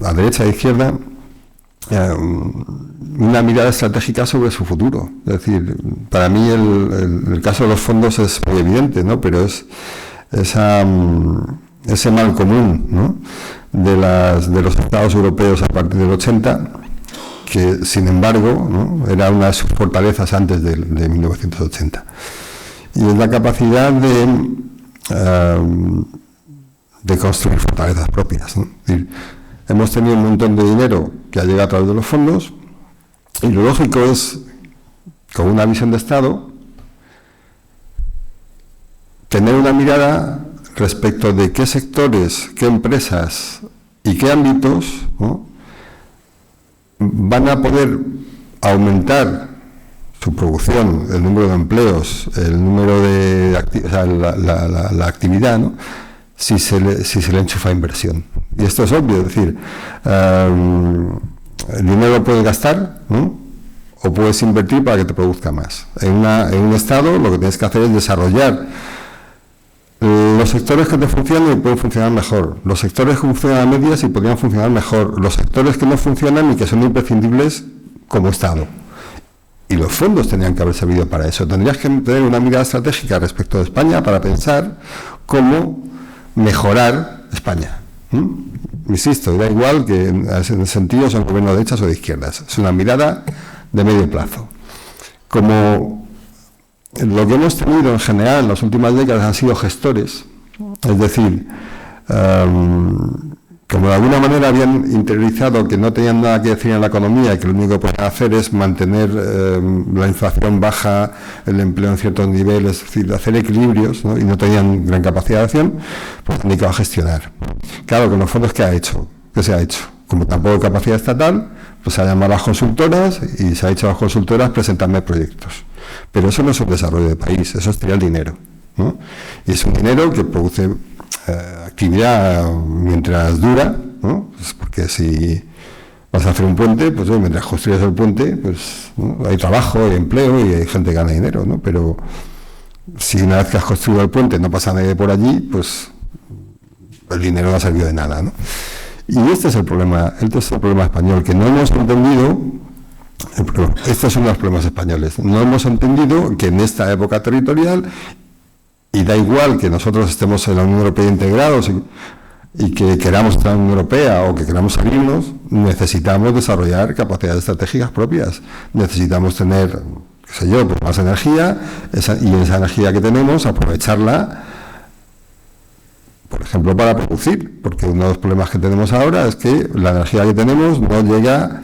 a derecha e izquierda, una mirada estratégica sobre su futuro. Es decir, para mí el caso de los fondos es muy evidente, ¿no? Pero es ese mal común, ¿no?, de los estados europeos a partir del 80, que sin embargo, ¿no?, era una de sus fortalezas antes de 1980. Y es la capacidad de construir fortalezas propias, ¿no? Es decir, hemos tenido un montón de dinero que ha llegado a través de los fondos, y lo lógico es, con una visión de Estado, tener una mirada respecto de qué sectores, qué empresas y qué ámbitos, ¿no?, van a poder aumentar su producción, el número de empleos, el número de la actividad, ¿no?, si se le enchufa inversión. Y esto es obvio, es decir, el dinero lo puedes gastar, ¿no?, o puedes invertir para que te produzca más. En un Estado lo que tienes que hacer es desarrollar los sectores que te funcionan y pueden funcionar mejor, los sectores que funcionan a medias y podrían funcionar mejor, los sectores que no funcionan y que son imprescindibles como Estado. Y los fondos tendrían que haber servido para eso. Tendrías que tener una mirada estratégica respecto de España para pensar cómo mejorar España. Insisto, da igual que en ese sentido son gobiernos de derechas o de izquierdas. Es una mirada de medio plazo. Como lo que hemos tenido en general en las últimas décadas han sido gestores, es decir, como de alguna manera habían interiorizado que no tenían nada que decir en la economía y que lo único que podían hacer es mantener la inflación baja, el empleo en ciertos niveles, es decir, hacer equilibrios, ¿no?, y no tenían gran capacidad de acción, pues han dedicado a gestionar. Claro, con los fondos, ¿qué se ha hecho? Como tampoco hay capacidad estatal, pues se ha llamado a las consultoras y se ha dicho a las consultoras presentarme proyectos. Pero eso no es un desarrollo de país, eso es tirar dinero, ¿no? Y es un dinero que produce actividad mientras dura, ¿no? Pues porque si vas a hacer un puente, pues mientras construyes el puente, pues, ¿no?, hay trabajo, hay empleo y hay gente que gana dinero, ¿no? Pero si una vez que has construido el puente no pasa nadie por allí, pues el dinero no ha servido de nada, ¿no? Y este es el problema español, que no hemos entendido. Estos son los problemas españoles. No hemos entendido que en esta época territorial, y da igual que nosotros estemos en la Unión Europea integrados y que queramos estar en la Unión Europea o que queramos salirnos, necesitamos desarrollar capacidades estratégicas propias. Necesitamos tener, qué sé yo, pues más energía, y esa energía que tenemos, aprovecharla, por ejemplo, para producir, porque uno de los problemas que tenemos ahora es que la energía que tenemos no llega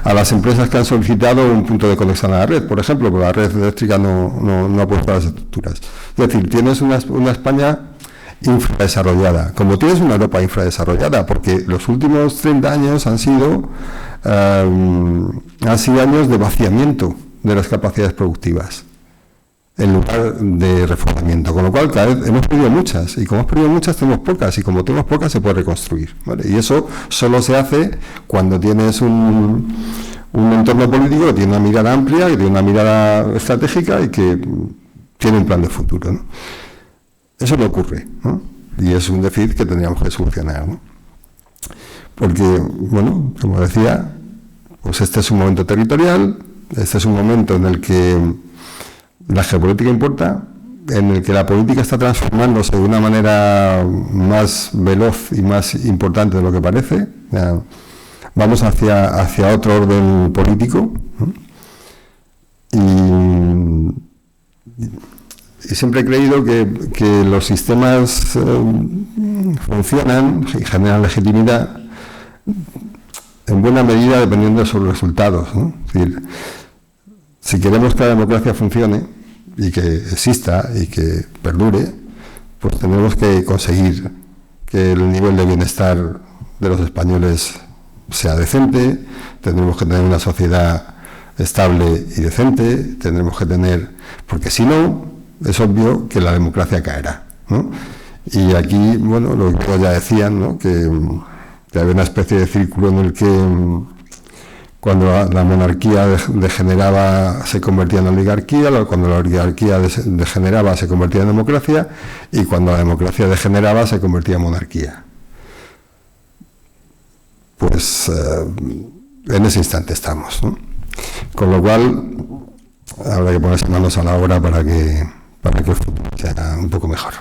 a las empresas que han solicitado un punto de conexión a la red, por ejemplo, porque la red eléctrica no aporta las estructuras. Es decir, tienes una España infradesarrollada, como tienes una Europa infradesarrollada, porque los últimos 30 años han sido años de vaciamiento de las capacidades productivas, en lugar de reforzamiento, con lo cual cada vez hemos perdido muchas, y como hemos perdido muchas tenemos pocas, y como tenemos pocas se puede reconstruir, ¿vale? Y eso solo se hace cuando tienes un entorno político que tiene una mirada amplia, que tiene una mirada estratégica y que tiene un plan de futuro, ¿no? Eso no ocurre, ¿no? Y es un déficit que tendríamos que solucionar, ¿no? Porque, bueno, como decía, pues este es un momento territorial, este es un momento en el que la geopolítica importa, en el que la política está transformándose de una manera más veloz y más importante de lo que parece. Vamos hacia otro orden político, ¿no? Y siempre he creído que los sistemas funcionan y generan legitimidad en buena medida dependiendo de sus resultados, ¿no? Es decir, si queremos que la democracia funcione y que exista y que perdure, pues tenemos que conseguir que el nivel de bienestar de los españoles sea decente, tendremos que tener una sociedad estable y decente, tendremos que tener, porque si no, es obvio que la democracia caerá, ¿no? Y aquí, bueno, lo que ya decían, ¿no?, que había una especie de círculo en el que cuando la monarquía degeneraba se convertía en oligarquía, cuando la oligarquía degeneraba se convertía en democracia, y cuando la democracia degeneraba se convertía en monarquía. pues en ese instante estamos, ¿no? Con lo cual habrá que ponerse manos a la obra para que el futuro sea un poco mejor.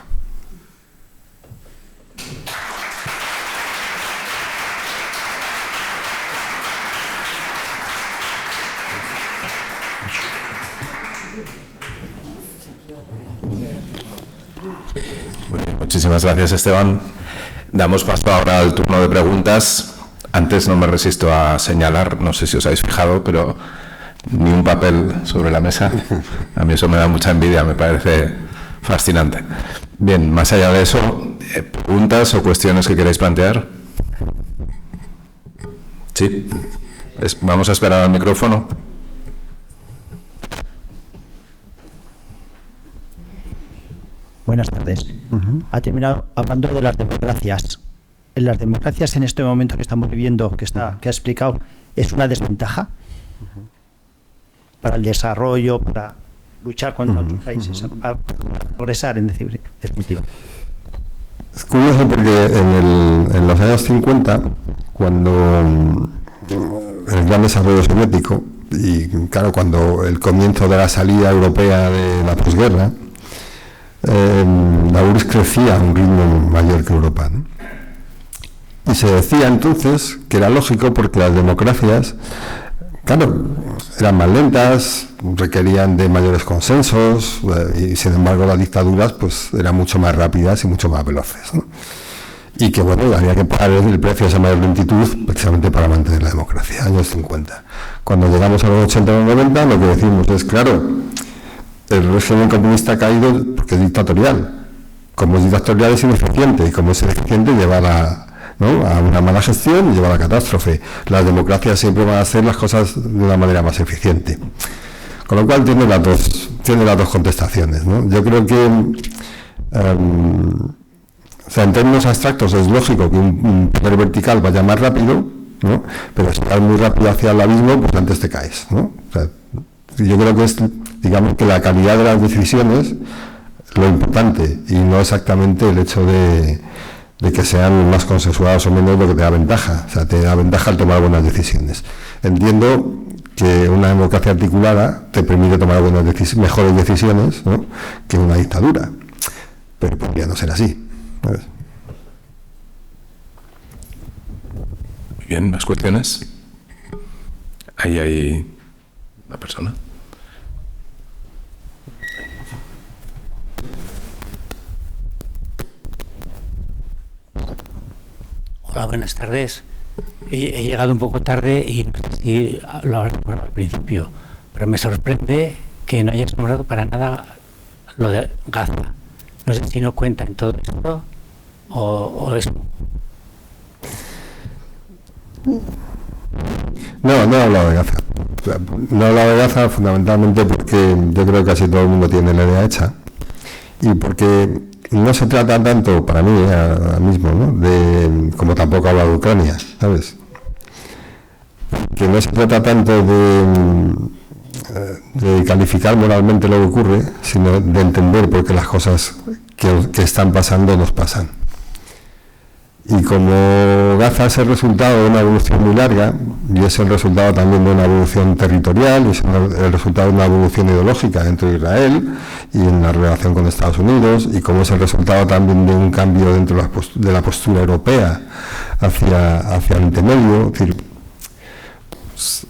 Muchísimas gracias, Esteban. Damos paso ahora al turno de preguntas. Antes no me resisto a señalar, no sé si os habéis fijado, pero ni un papel sobre la mesa. A mí eso me da mucha envidia, me parece fascinante. Bien, más allá de eso, ¿preguntas o cuestiones que queráis plantear? Sí. Vamos a esperar al micrófono. Buenas tardes. Ha terminado hablando de las democracias. En las democracias, en este momento que estamos viviendo, que ha explicado, ¿es una desventaja para el desarrollo, para luchar contra otros países, para progresar en definitiva? Es curioso porque en los años 50, cuando el gran desarrollo soviético, y claro, cuando el comienzo de la salida europea de la posguerra, la URSS crecía a un ritmo mayor que Europa, ¿no? Y se decía entonces que era lógico porque las democracias, claro, eran más lentas, requerían de mayores consensos, y sin embargo las dictaduras pues eran mucho más rápidas y mucho más veloces, ¿no? Y que bueno, había que pagar el precio de esa mayor lentitud precisamente para mantener la democracia, años 50. Cuando llegamos a los 80 y los 90, lo que decimos es, claro, el régimen comunista ha caído porque es dictatorial. Como es dictatorial es ineficiente, y como es ineficiente lleva a una mala gestión y lleva a la catástrofe. Las democracias siempre van a hacer las cosas de una manera más eficiente. Con lo cual tiene las dos contestaciones, ¿no? Yo creo que en términos abstractos es lógico que un poder vertical vaya más rápido, ¿no? Pero si vas muy rápido hacia el abismo, pues antes te caes, ¿no? O sea, yo creo que es, digamos, que la calidad de las decisiones lo importante, y no exactamente el hecho de que sean más consensuados o menos lo que te da ventaja. O sea, te da ventaja al tomar buenas decisiones. Entiendo que una democracia articulada te permite tomar mejores decisiones, ¿no?, que una dictadura, pero podría no ser así, ¿sabes? Muy bien, ¿más cuestiones? Ahí hay una persona. Hola, buenas tardes. He llegado un poco tarde y no sé si lo habrás nombrado al principio, pero me sorprende que no hayas nombrado para nada lo de Gaza. No sé si no cuenta en todo esto o es... No he hablado de Gaza. No he hablado de Gaza fundamentalmente porque yo creo que casi todo el mundo tiene la idea hecha, y porque no se trata tanto, para mí, ahora mismo, ¿no?, como tampoco habla de Ucrania, ¿sabes? Que no se trata tanto de calificar moralmente lo que ocurre, sino de entender por qué las cosas que están pasando nos pasan. Y como Gaza es el resultado de una evolución muy larga, y es el resultado también de una evolución territorial, y es el resultado de una evolución ideológica dentro de Israel y en la relación con Estados Unidos, y como es el resultado también de un cambio dentro de la postura europea hacia el intermedio, es decir,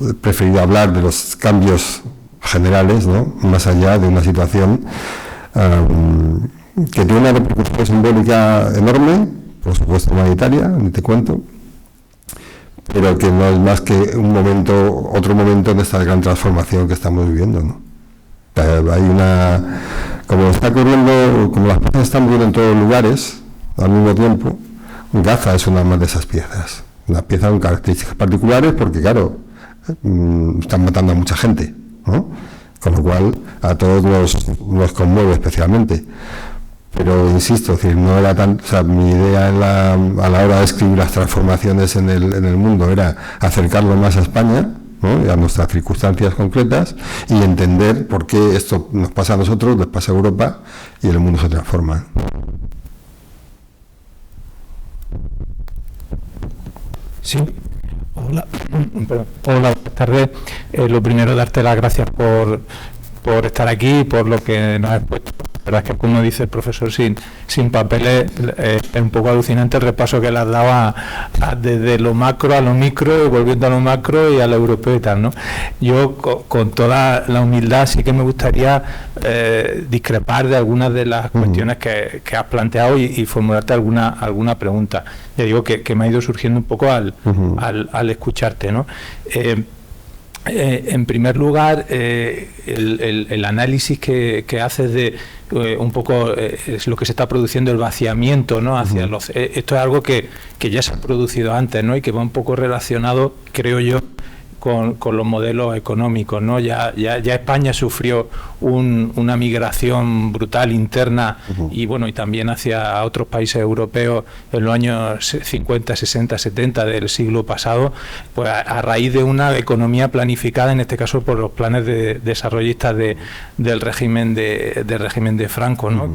he preferido hablar de los cambios generales, ¿no?, más allá de una situación que tiene una repercusión simbólica enorme, por supuesto humanitaria, ni te cuento, pero que no es más que otro momento en esta gran transformación que estamos viviendo, ¿no? Hay como está ocurriendo, como las piezas están ocurriendo en todos los lugares al mismo tiempo, Gaza es una más de esas piezas, una pieza con características particulares porque, claro, están matando a mucha gente, ¿no? Con lo cual a todos nos conmueve especialmente. Pero insisto, es decir, no era tan, o sea, mi idea a la hora de escribir las transformaciones en el mundo era acercarlo más a España, ¿no?, y a nuestras circunstancias concretas, y entender por qué esto nos pasa a nosotros, les pasa a Europa, y el mundo se transforma. Sí, Hola, buenas tardes. Lo primero, darte las gracias por estar aquí, por lo que nos has expuesto. La verdad es que, como dice el profesor, sin papeles, es un poco alucinante el repaso que le has dado desde lo macro a lo micro, y volviendo a lo macro y a lo europeo y tal, ¿no? Yo, con toda la humildad, sí que me gustaría discrepar de algunas de las cuestiones que has planteado y formularte alguna pregunta. Ya digo que me ha ido surgiendo un poco al escucharte, ¿no? En primer lugar, el análisis que haces de un poco es lo que se está produciendo, el vaciamiento, ¿no? Hacia esto es algo que ya se ha producido antes, ¿no? Y que va un poco relacionado, creo yo, con los modelos económicos, ¿no? Ya España sufrió una migración brutal interna y bueno, y también hacia otros países europeos en los años 50, 60, 70 del siglo pasado, pues a raíz de una economía planificada, en este caso por los planes desarrollistas del régimen de Franco, ¿no?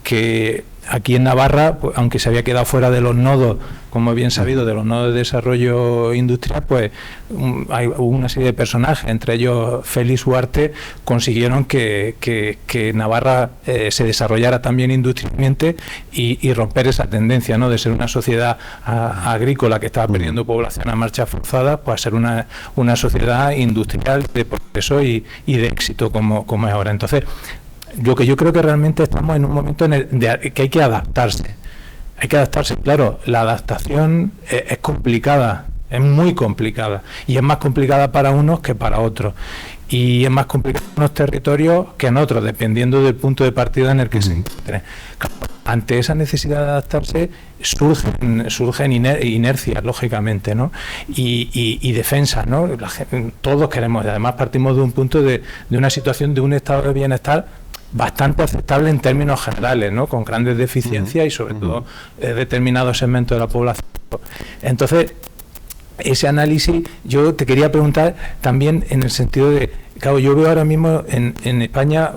Que aquí en Navarra, pues, aunque se había quedado fuera de los nodos, como bien sabido, de los nodos de desarrollo industrial, pues hubo una serie de personajes, entre ellos Félix Huarte, consiguieron que Navarra se desarrollara también industrialmente y romper esa tendencia, ¿no? De ser una sociedad agrícola que estaba perdiendo población a marcha forzada, pues a ser una sociedad industrial de progreso y de éxito como es ahora. Entonces, yo creo que realmente estamos en un momento que hay que adaptarse. Hay que adaptarse, claro, la adaptación es complicada, es muy complicada, y es más complicada para unos que para otros. Y es más complicado en unos territorios que en otros, dependiendo del punto de partida en el que se encuentren. Ante esa necesidad de adaptarse surgen inercias, lógicamente, ¿no? Y defensas, ¿no? Todos queremos, además partimos de un punto de una situación de un estado de bienestar bastante aceptable en términos generales, ¿no? Con grandes deficiencias y sobre todo determinados segmentos de la población. Entonces, ese análisis, yo te quería preguntar también en el sentido de, claro, yo veo ahora mismo en España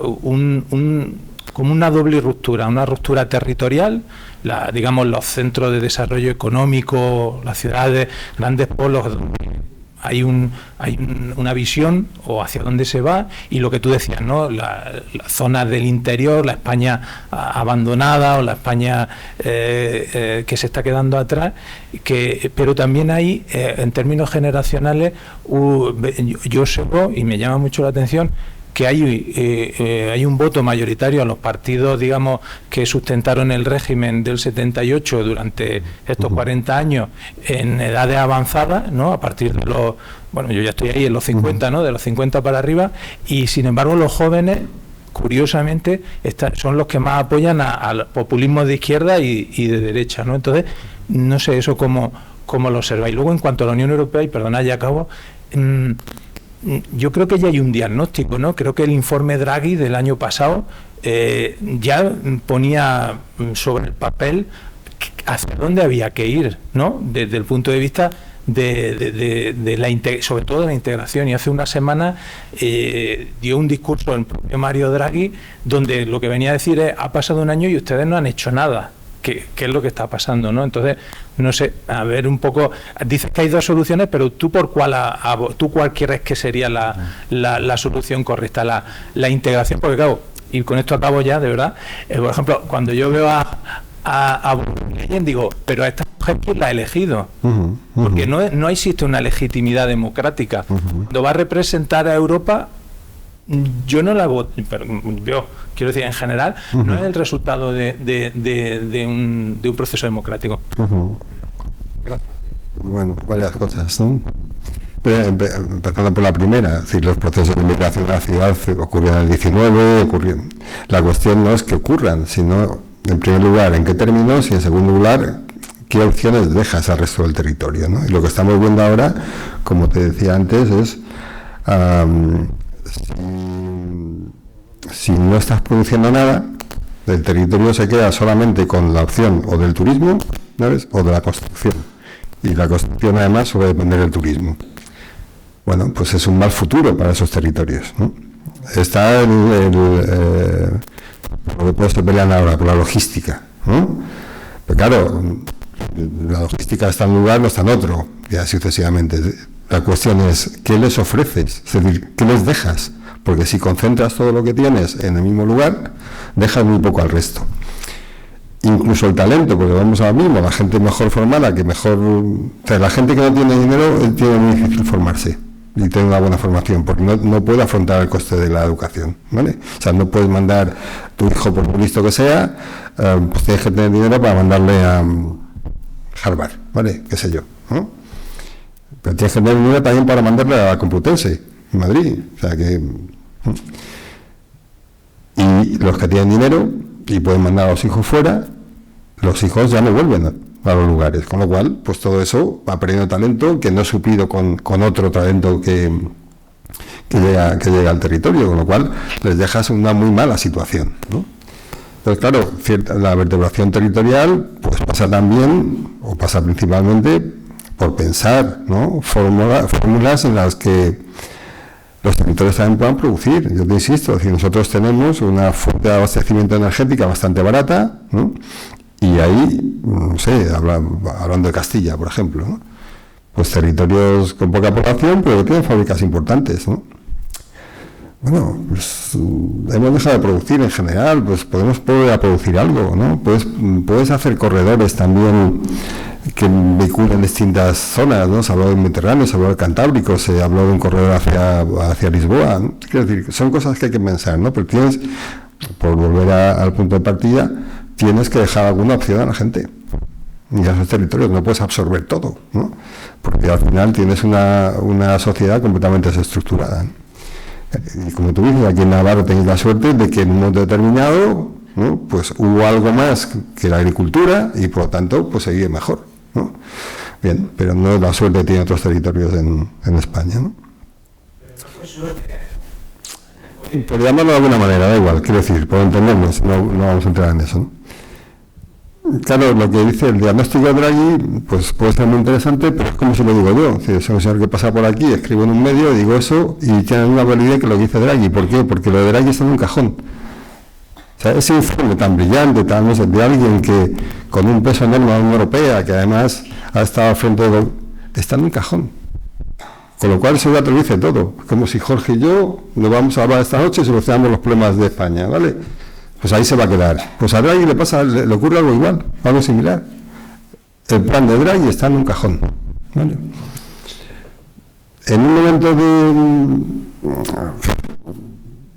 como una doble ruptura, una ruptura territorial, digamos los centros de desarrollo económico, las ciudades, grandes polos, hay una visión o hacia dónde se va, y lo que tú decías, ¿no? Las zonas del interior, la España abandonada o la España que se está quedando atrás, pero también hay, en términos generacionales, yo observo, y me llama mucho la atención, que hay un voto mayoritario a los partidos, digamos, que sustentaron el régimen del 78 durante estos 40 años en edades avanzadas, ¿no? A partir de los, bueno, yo ya estoy ahí en los 50, ¿no? De los 50 para arriba, y sin embargo los jóvenes, curiosamente, son los que más apoyan al populismo de izquierda y de derecha, ¿no? Entonces, no sé eso cómo lo observáis. Luego, en cuanto a la Unión Europea, y perdonad, ya acabo, yo creo que ya hay un diagnóstico, ¿no? Creo que el informe Draghi del año pasado ya ponía sobre el papel hacia dónde había que ir, ¿no? Desde el punto de vista sobre todo de la integración. Y hace una semana dio un discurso el propio Mario Draghi donde lo que venía a decir es: ha pasado un año y ustedes no han hecho nada. ¿Qué es lo que está pasando, no? Entonces, no sé, a ver un poco, dices que hay dos soluciones, pero ¿tú cuál crees que sería la solución correcta? La integración, porque claro, y con esto acabo ya, de verdad, por ejemplo, cuando yo veo a Leyen, digo, pero a esta mujer, ¿quién la ha elegido? Porque no existe una legitimidad democrática. Cuando va a representar a Europa, yo no la voto, pero yo quiero decir, en general, no es el resultado de un proceso democrático. Bueno, varias cosas, ¿no? Empezando por la primera, es decir, los procesos de migración a la ciudad ocurrieron en el 19, la cuestión no es que ocurran, sino, en primer lugar, en qué términos, y en segundo lugar, qué opciones dejas al resto del territorio, ¿no? Y lo que estamos viendo ahora, como te decía antes, es si no estás produciendo nada, el territorio se queda solamente con la opción o del turismo, ¿sabes?, o de la construcción. Y la construcción, además, suele depender del turismo. Bueno, pues es un mal futuro para esos territorios, ¿no? Está lo que todos se pelean ahora, por la logística, ¿no? Pero claro, la logística está en un lugar, no está en otro. y así sucesivamente. La cuestión es, ¿qué les ofreces? Es decir, ¿qué les dejas? Porque si concentras todo lo que tienes en el mismo lugar, dejas muy poco al resto. Incluso el talento, porque vamos ahora mismo, la gente mejor formada, que mejor... O sea, la gente que no tiene dinero tiene muy difícil formarse y tener una buena formación, porque no puede afrontar el coste de la educación, ¿vale? O sea, no puedes mandar tu hijo, por muy listo que sea, pues tienes que tener dinero para mandarle a Harvard, ¿vale? Qué sé yo, ¿no? Pero tienes que tener dinero también para mandarle a la Complutense, en Madrid, o sea que... Y los que tienen dinero y pueden mandar a los hijos fuera, los hijos ya no vuelven a los lugares, con lo cual, pues todo eso va perdiendo talento que no es suplido con otro talento que llega al territorio, con lo cual les dejas una muy mala situación, ¿no? Entonces, claro, la vertebración territorial pues pasa también, o pasa principalmente, por pensar, ¿no? Fórmulas en las que los territorios también puedan producir. Yo te insisto, si nosotros tenemos una fuente de abastecimiento energética bastante barata, ¿no? Y ahí, no sé, hablando de Castilla, por ejemplo, ¿no? Pues territorios con poca población, pero que tienen fábricas importantes, ¿no? Bueno, pues hemos dejado de producir en general, pues podemos volver a producir algo, ¿no? Puedes hacer corredores también que vehiculen distintas zonas, ¿no? Se habló del Mediterráneo, se habló del Cantábrico, se habló de un corredor hacia Lisboa, ¿no? Quiero decir, son cosas que hay que pensar, ¿no? Pero tienes, por volver al punto de partida, tienes que dejar alguna opción a la gente. Y a esos territorios no puedes absorber todo, ¿no? Porque al final tienes una sociedad completamente desestructurada, ¿no? Y como tú dices, aquí en Navarra tenéis la suerte de que en un momento determinado, ¿no? Pues hubo algo más que la agricultura y por lo tanto pues se vive mejor, ¿no? Bien, pero no es la suerte que tienen otros territorios en España, ¿no? Por llamarlo de alguna manera, da igual, quiero decir, por entendernos, no vamos a entrar en eso, ¿no? Claro, lo que dice el diagnóstico de Draghi, pues puede ser muy interesante, pero es como si lo digo yo. Es un señor que pasa por aquí, escribo en un medio, digo eso, y tiene una validez que lo que dice Draghi. ¿Por qué? Porque lo de Draghi está en un cajón. O sea, ese informe tan brillante, tan, no sé, de alguien que con un peso enorme a la Unión Europea, que además ha estado al frente de... está en un cajón. Con lo cual eso ya te lo dice todo. Como si Jorge y yo nos vamos a hablar esta noche y solucionamos los problemas de España, ¿vale? Pues ahí se va a quedar. Pues a Draghi le ocurre algo igual, algo similar. El plan de Draghi está en un cajón, ¿vale? En un momento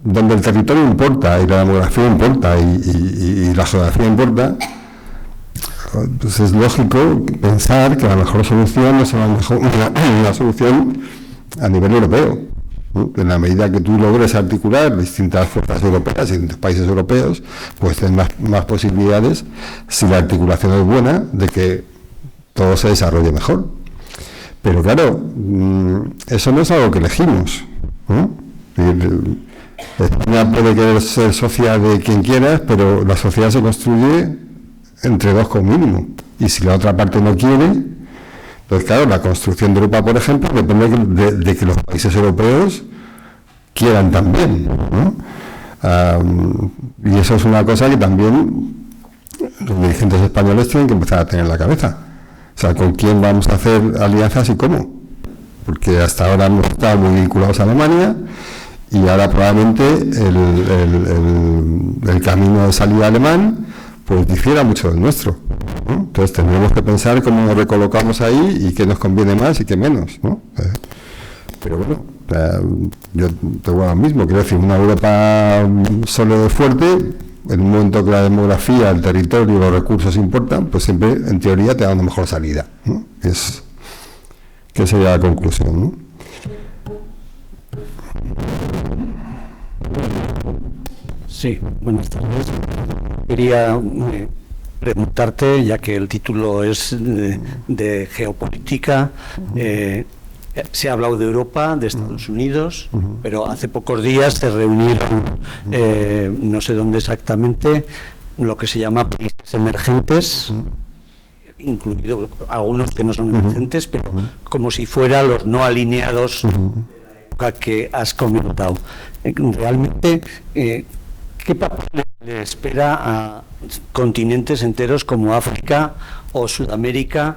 donde el territorio importa y la demografía importa y la geografía importa, pues es lógico pensar que la mejor solución es una solución a nivel europeo, ¿no? En la medida que tú logres articular distintas fuerzas europeas y distintos países europeos, pues tienes más posibilidades, si la articulación es buena, de que todo se desarrolle mejor. Pero claro, eso no es algo que elegimos, ¿no? España puede querer ser socia de quien quieras, pero la sociedad se construye entre dos como mínimo. Y si la otra parte no quiere, pues claro, la construcción de Europa, por ejemplo, depende de que los países europeos quieran también, ¿no? Y eso es una cosa que también los dirigentes españoles tienen que empezar a tener en la cabeza. O sea, ¿con quién vamos a hacer alianzas y cómo? Porque hasta ahora hemos estado muy vinculados a Alemania y ahora probablemente el camino de salida alemán pues difiera mucho del nuestro, ¿no? Entonces tendremos que pensar cómo nos recolocamos ahí y qué nos conviene más y qué menos, ¿no? Pero bueno, yo te digo lo mismo, quiero decir, una Europa sólida y fuerte, en un momento que la demografía, el territorio y los recursos importan, pues siempre en teoría te da una mejor salida, ¿no? Que sería la conclusión, ¿no? Sí, buenas tardes. Quería preguntarte, ya que el título es de geopolítica, se ha hablado de Europa, de Estados Unidos, pero hace pocos días se reunieron, no sé dónde exactamente, lo que se llama países emergentes, incluidos algunos que no son emergentes, pero como si fueran los no alineados de la época que has comentado. Realmente, ¿qué papel le espera a continentes enteros como África o Sudamérica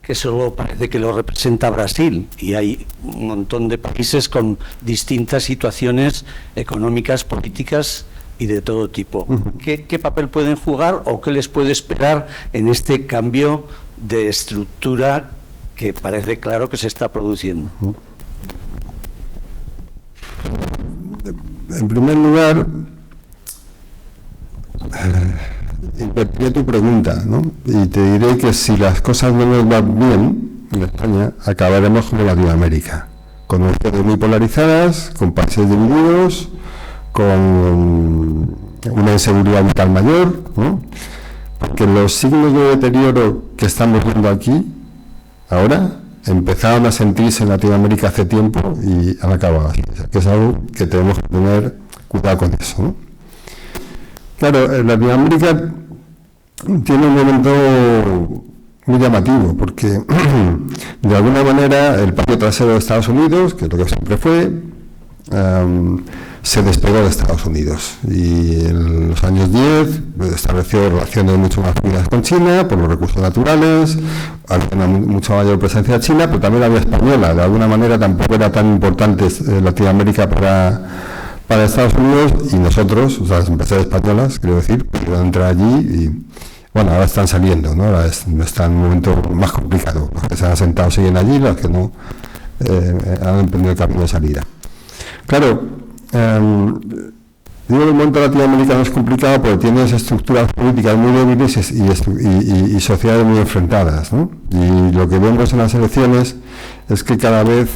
que solo parece que lo representa Brasil, y hay un montón de países con distintas situaciones económicas, políticas y de todo tipo. ¿Qué papel pueden jugar o qué les puede esperar en este cambio de estructura que parece claro que se está produciendo? En primer lugar, invertiré tu pregunta, ¿no? Y te diré que si las cosas no nos van bien en España, acabaremos como Latinoamérica, con naciones muy polarizadas, con países divididos, con una inseguridad vital mayor, ¿no? Porque los signos de deterioro que estamos viendo aquí, ahora, empezaron a sentirse en Latinoamérica hace tiempo y han acabado así. O sea, que es algo que tenemos que tener cuidado con eso, ¿no? Claro, en Latinoamérica tiene un momento muy llamativo, porque de alguna manera el patio trasero de Estados Unidos, que es lo que siempre fue, se despegó de Estados Unidos y en los años 10 estableció relaciones mucho más fluidas con China por los recursos naturales, había una mucha mayor presencia china, pero también había española. De alguna manera tampoco era tan importante Latinoamérica para Estados Unidos, y nosotros, o sea, las empresas españolas, quiero decir, pudieron entrar allí y bueno, ahora están saliendo, ¿no? Ahora están en un momento más complicado. Los que se han asentado siguen allí, los que no han emprendido el camino de salida. Claro, digo que el momento latinoamericano es complicado porque tienes estructuras políticas muy débiles y sociedades muy enfrentadas, ¿no? Y lo que vemos en las elecciones es que cada vez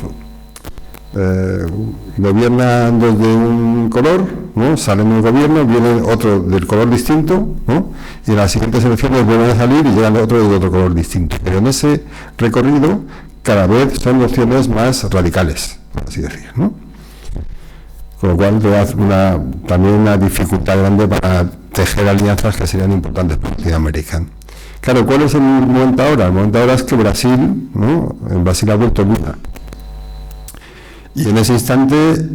gobiernan dos de un color, ¿no? Salen del gobierno, viene otro del color distinto, ¿no? Y en las siguientes elecciones vuelven a salir y llegan otro de otro color distinto. Pero en ese recorrido cada vez son opciones más radicales, por así decir, ¿no? Con lo cual te da también una dificultad grande para tejer alianzas que serían importantes para Latinoamérica. Claro, ¿cuál es el momento ahora? El momento ahora es que Brasil, ¿no? En Brasil ha vuelto Lula. Y en ese instante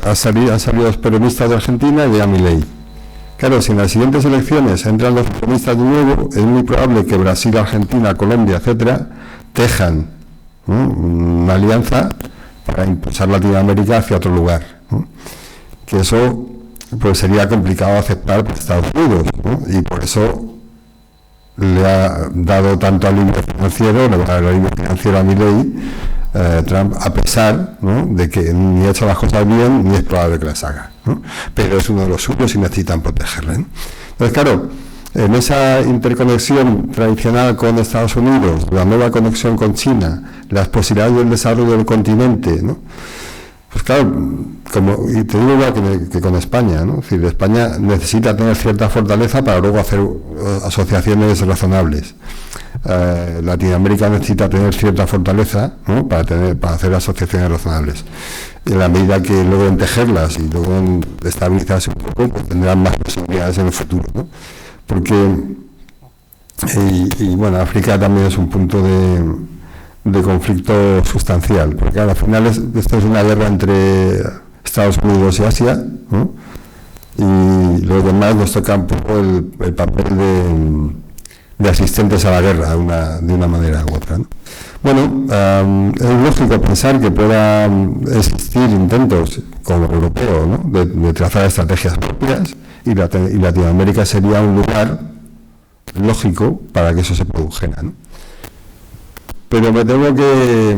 han salido los peronistas de Argentina y llega Milei. Claro, si en las siguientes elecciones entran los peronistas de nuevo, es muy probable que Brasil, Argentina, Colombia, etcétera, tejan, ¿no? Una alianza para impulsar Latinoamérica hacia otro lugar, ¿no? Que eso pues sería complicado aceptar para Estados Unidos, ¿no? Y por eso le ha dado tanto alivio financiero, le va a dar alivio financiero a Milei, Trump, a pesar, ¿no? De que ni ha hecho las cosas bien ni es probable que las haga, ¿no? Pero es uno de los suyos y necesitan protegerle, ¿no? Entonces, claro, en esa interconexión tradicional con Estados Unidos, la nueva conexión con China, las posibilidades del desarrollo del continente, ¿no? Pues claro, y te digo igual que con España, ¿no? Es decir, España necesita tener cierta fortaleza para luego hacer asociaciones razonables. Latinoamérica necesita tener cierta fortaleza, ¿no? para hacer asociaciones razonables. En la medida que logren tejerlas y logren estabilizarse un poco, pues tendrán más posibilidades en el futuro, ¿no? Porque, y bueno, África también es un punto de conflicto sustancial, porque al final esto es una guerra entre Estados Unidos y Asia, ¿no? Y los demás nos toca un poco el papel de asistentes a la guerra de una manera u otra, ¿no? Bueno, es lógico pensar que puedan existir intentos como europeo, ¿no? de trazar estrategias propias, y Latinoamérica sería un lugar lógico para que eso se produjera, ¿no? Pero me temo que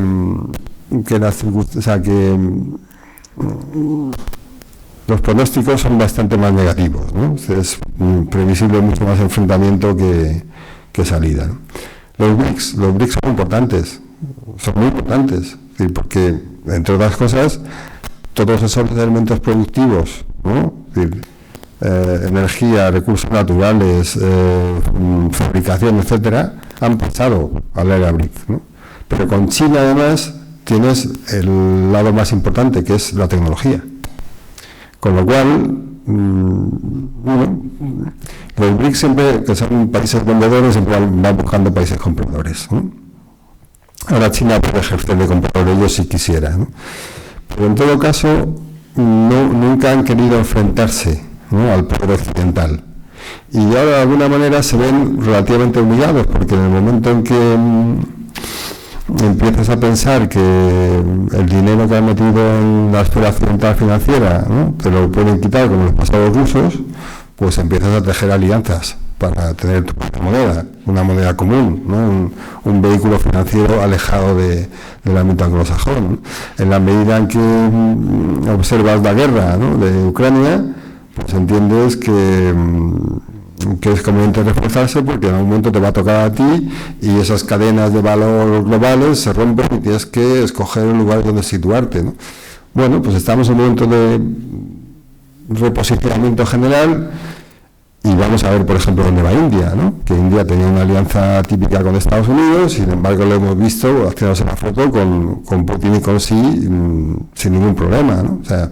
los pronósticos son bastante más negativos, ¿no? Es previsible mucho más enfrentamiento que salida, ¿no? Los BRICS son importantes, son muy importantes, es decir, porque, entre otras cosas, todos esos elementos productivos, ¿no? Es decir, energía, recursos naturales, fabricación, etcétera, han pasado al área BRIC, ¿no? Pero con China además tienes el lado más importante, que es la tecnología. Con lo cual, bueno, los BRICS siempre, que son países vendedores, siempre van buscando países compradores, ¿no? Ahora China puede ejercer de comprador de ellos si quisiera, ¿no? Pero en todo caso, nunca han querido enfrentarse, ¿no? al poder occidental. Y ahora de alguna manera se ven relativamente humillados, porque en el momento en que empiezas a pensar que el dinero que has metido en la esfera occidental financiera, ¿no?, te lo pueden quitar como los pasados rusos, pues empiezas a tejer alianzas para tener tu propia moneda, una moneda común, ¿no?, un vehículo financiero alejado del ámbito anglosajón, ¿no? En la medida en que observas la guerra, ¿no?, de Ucrania, pues entiendes que es conveniente reforzarse, porque en algún momento te va a tocar a ti y esas cadenas de valor globales se rompen y tienes que escoger un lugar donde situarte, ¿no? Bueno, pues estamos en un momento de reposicionamiento general y vamos a ver, por ejemplo, dónde va India, ¿no? Que India tenía una alianza típica con Estados Unidos, sin embargo lo hemos visto haciéndose la foto con Putin y con Xi sin ningún problema, ¿no? O sea,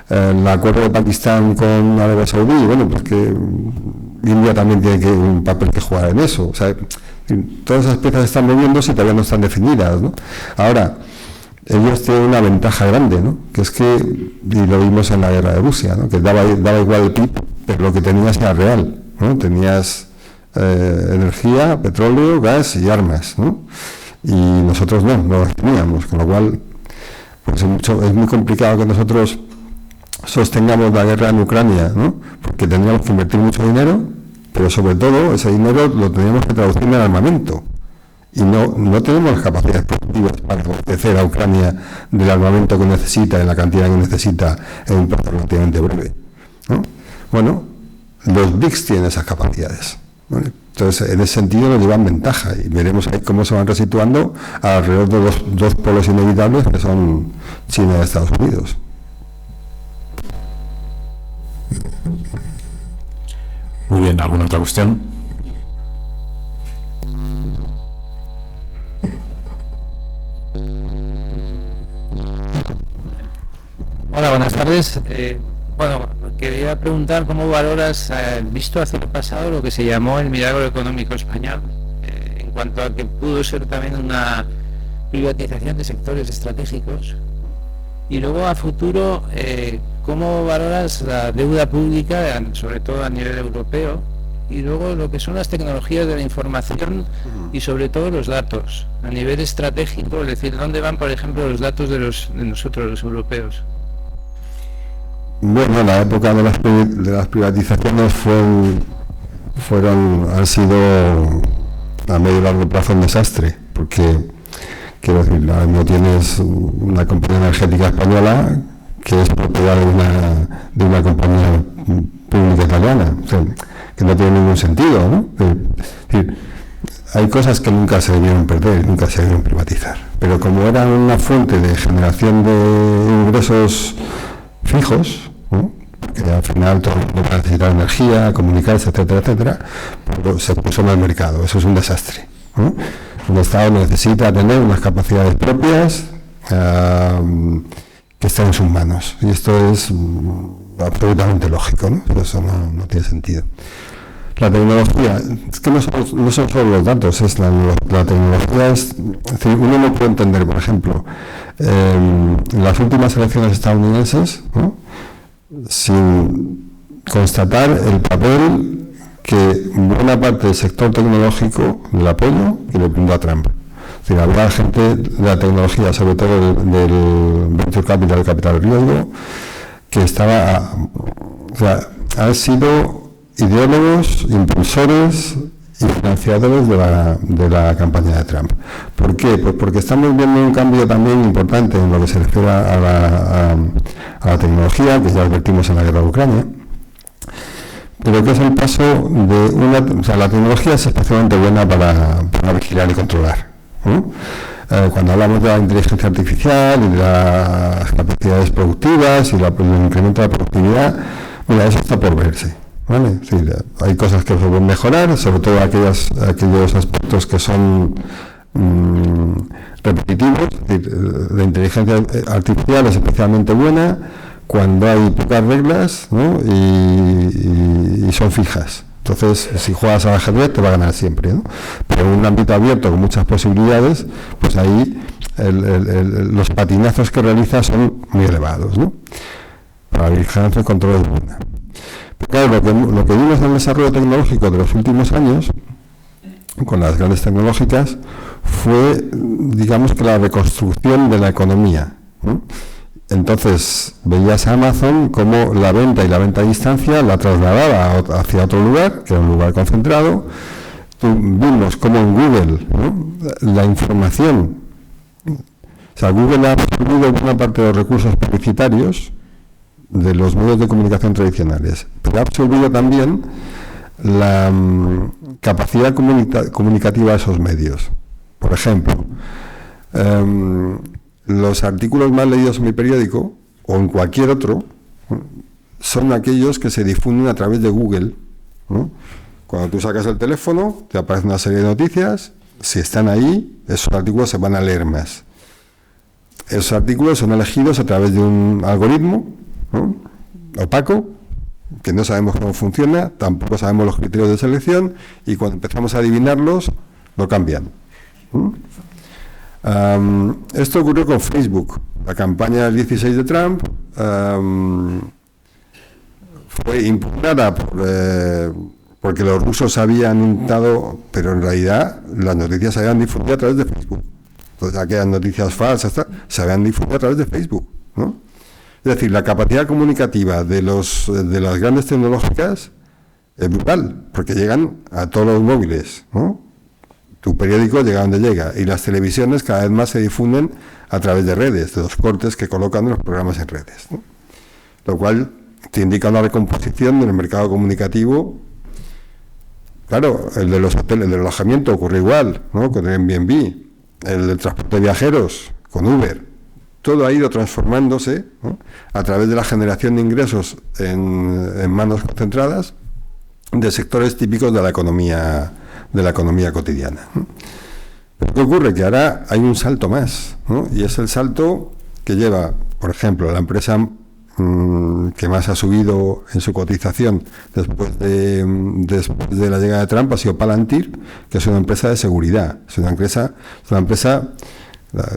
el acuerdo de Pakistán con Arabia Saudí, bueno, pues que India también tiene un papel que jugar en eso. O sea, todas esas piezas están moviéndose y todavía no están definidas, ¿no? Ahora, ellos tienen una ventaja grande, ¿no? Que es que, y lo vimos en la guerra de Rusia, ¿no?, que daba igual el PIB, pero lo que tenías era real, ¿no? Tenías energía, petróleo, gas y armas, ¿no? Y nosotros no las teníamos, con lo cual pues es muy complicado que nosotros sostengamos la guerra en Ucrania, ¿no?, porque tendríamos que invertir mucho dinero, pero sobre todo ese dinero lo teníamos que traducir en armamento, y no tenemos las capacidades productivas para abastecer a Ucrania del armamento que necesita, en la cantidad que necesita, en un plazo relativamente breve, ¿no? Bueno, los BRICS tienen esas capacidades, ¿vale? Entonces, en ese sentido nos llevan ventaja, y veremos ahí cómo se van resituando alrededor de los dos polos inevitables que son China y Estados Unidos. Muy bien, ¿alguna otra cuestión? Hola, buenas tardes. Bueno, quería preguntar cómo valoras, visto hacia el pasado, lo que se llamó el milagro económico español, en cuanto a que pudo ser también una privatización de sectores estratégicos, y luego a futuro, ¿cómo valoras la deuda pública, sobre todo a nivel europeo, y luego lo que son las tecnologías de la información y sobre todo los datos a nivel estratégico, es decir, dónde van, por ejemplo, los datos de nosotros los europeos? Bueno, la época de las privatizaciones han sido a medio y largo plazo un desastre, porque quiero decir, ahora mismo tienes una compañía energética española que es propiedad de una compañía pública italiana, o sea, que no tiene ningún sentido, ¿no? Es decir, hay cosas que nunca se debieron perder, nunca se debieron privatizar, pero como eran una fuente de generación de ingresos fijos, ¿no?, que al final todo el mundo va a necesitar energía, comunicarse, etcétera, etcétera, pues se puso en el mercado. Eso es un desastre, ¿no? El Estado necesita tener unas capacidades propias que estén en sus manos, y esto es absolutamente lógico, ¿no? Eso no tiene sentido. La tecnología, es que no son solo los datos, es la tecnología, es decir, uno no puede entender, por ejemplo, en las últimas elecciones estadounidenses, ¿no?, sin constatar el papel que buena parte del sector tecnológico le apoyó y le brindó a Trump. Es decir, habrá gente de la tecnología, sobre todo del venture capital, el capital riesgo, que han sido ideólogos, impulsores y financiadores de la campaña de Trump. ¿Por qué? Pues porque estamos viendo un cambio también importante en lo que se refiere a la tecnología, que ya advertimos en la guerra de Ucrania, pero que es el paso de la tecnología es especialmente buena para vigilar y controlar, ¿no? Cuando hablamos de la inteligencia artificial y de las capacidades productivas y el incremento de la productividad, mira, eso está por verse, ¿vale? Sí, hay cosas que se pueden mejorar, sobre todo aquellos aspectos que son repetitivos. La inteligencia artificial es especialmente buena cuando hay pocas reglas, ¿no?, y son fijas. Entonces, si juegas al ajedrez te va a ganar siempre, ¿no? Pero en un ámbito abierto con muchas posibilidades, pues ahí los patinazos que realiza son muy elevados, ¿no? Para la vigilancia y control es buena. Pero claro, lo que vimos en el desarrollo tecnológico de los últimos años, con las grandes tecnológicas, fue, digamos, que la reconstrucción de la economía, ¿no? Entonces veías a Amazon como la venta y la venta a distancia la trasladaba hacia otro lugar, que era un lugar concentrado. Vimos como en Google, ¿no?, la información, o sea, Google ha absorbido buena parte de los recursos publicitarios de los medios de comunicación tradicionales, pero ha absorbido también la capacidad comunicativa de esos medios. Por ejemplo, los artículos más leídos en mi periódico o en cualquier otro son aquellos que se difunden a través de Google, ¿no? Cuando tú sacas el teléfono, te aparece una serie de noticias. Si están ahí, esos artículos se van a leer más. Esos artículos son elegidos a través de un algoritmo, ¿no?, opaco, que no sabemos cómo funciona, tampoco sabemos los criterios de selección, y cuando empezamos a adivinarlos, lo cambian. Esto ocurrió con Facebook. La campaña del 16 de Trump fue impugnada porque los rusos habían intentado, pero en realidad las noticias se habían difundido a través de Facebook. Entonces, aquellas noticias falsas se habían difundido a través de Facebook, ¿no? Es decir, la capacidad comunicativa de las grandes tecnológicas es brutal, porque llegan a todos los móviles, ¿no? Tu periódico llega donde llega, y las televisiones cada vez más se difunden a través de redes, de los cortes que colocan en los programas en redes, ¿no? Lo cual te indica una recomposición del mercado comunicativo. Claro, el de los hoteles, el del alojamiento ocurre igual, ¿no?, con el Airbnb, el del transporte de viajeros con Uber. Todo ha ido transformándose, ¿no?, a través de la generación de ingresos en manos concentradas de sectores típicos de la economía cotidiana, ¿no? Pero ¿qué ocurre? Que ahora hay un salto más, ¿no? Y es el salto que lleva, por ejemplo, la empresa que más ha subido en su cotización después de la llegada de Trump ha sido Palantir, que es una empresa de seguridad. Es una empresa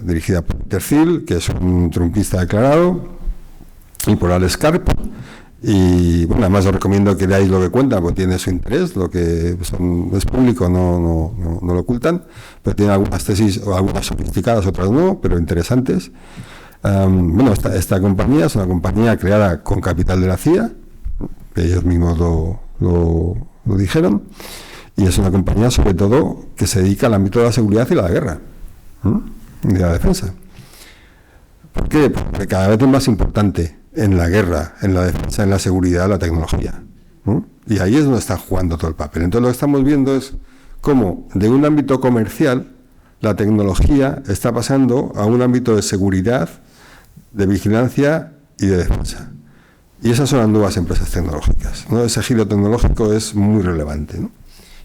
dirigida por Peter Thiel, que es un trumpista declarado, y por Alex Karp. Y bueno, además os recomiendo que leáis lo que cuentan, porque tiene su interés, lo que es público, no lo ocultan, pero tiene algunas tesis, o algunas sofisticadas, otras no, pero interesantes. Bueno, esta compañía es una compañía creada con capital de la CIA, que ellos mismos lo dijeron, y es una compañía sobre todo que se dedica al ámbito de la seguridad y la guerra, y de la defensa. ¿Por qué? Porque cada vez es más importante en la guerra, en la defensa, en la seguridad, la tecnología, ¿no? Y ahí es donde está jugando todo el papel. Entonces lo que estamos viendo es cómo de un ámbito comercial la tecnología está pasando a un ámbito de seguridad, de vigilancia y de defensa. Y esas son las nuevas empresas tecnológicas, ¿no? Ese giro tecnológico es muy relevante, ¿no?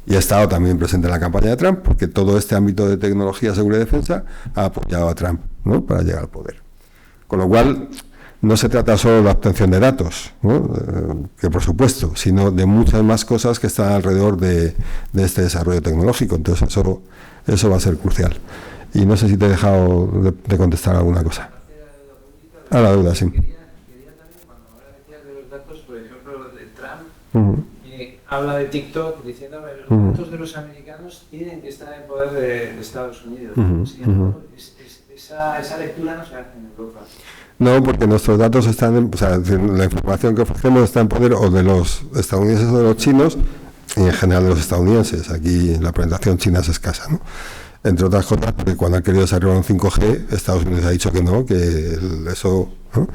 Y ha estado también presente en la campaña de Trump, porque todo este ámbito de tecnología, seguridad y defensa ha apoyado a Trump, ¿no?, para llegar al poder. Con lo cual, no se trata solo de la obtención de datos, ¿no?, que por supuesto, sino de muchas más cosas que están alrededor de este desarrollo tecnológico. Entonces eso va a ser crucial. Y no sé si te he dejado de contestar alguna cosa. A la deuda, sí. Quería también, cuando ahora decías de los datos, por ejemplo, de Trump, habla de TikTok diciendo que los datos de los americanos tienen que estar en poder de Estados Unidos. Esa lectura no se hace en Europa. No, porque nuestros datos están, la información que ofrecemos está en poder o de los estadounidenses o de los chinos, y en general de los estadounidenses. Aquí la presentación china es escasa, ¿no? Entre otras cosas, porque cuando han querido desarrollar un 5G, Estados Unidos ha dicho que no, que eso, ¿no?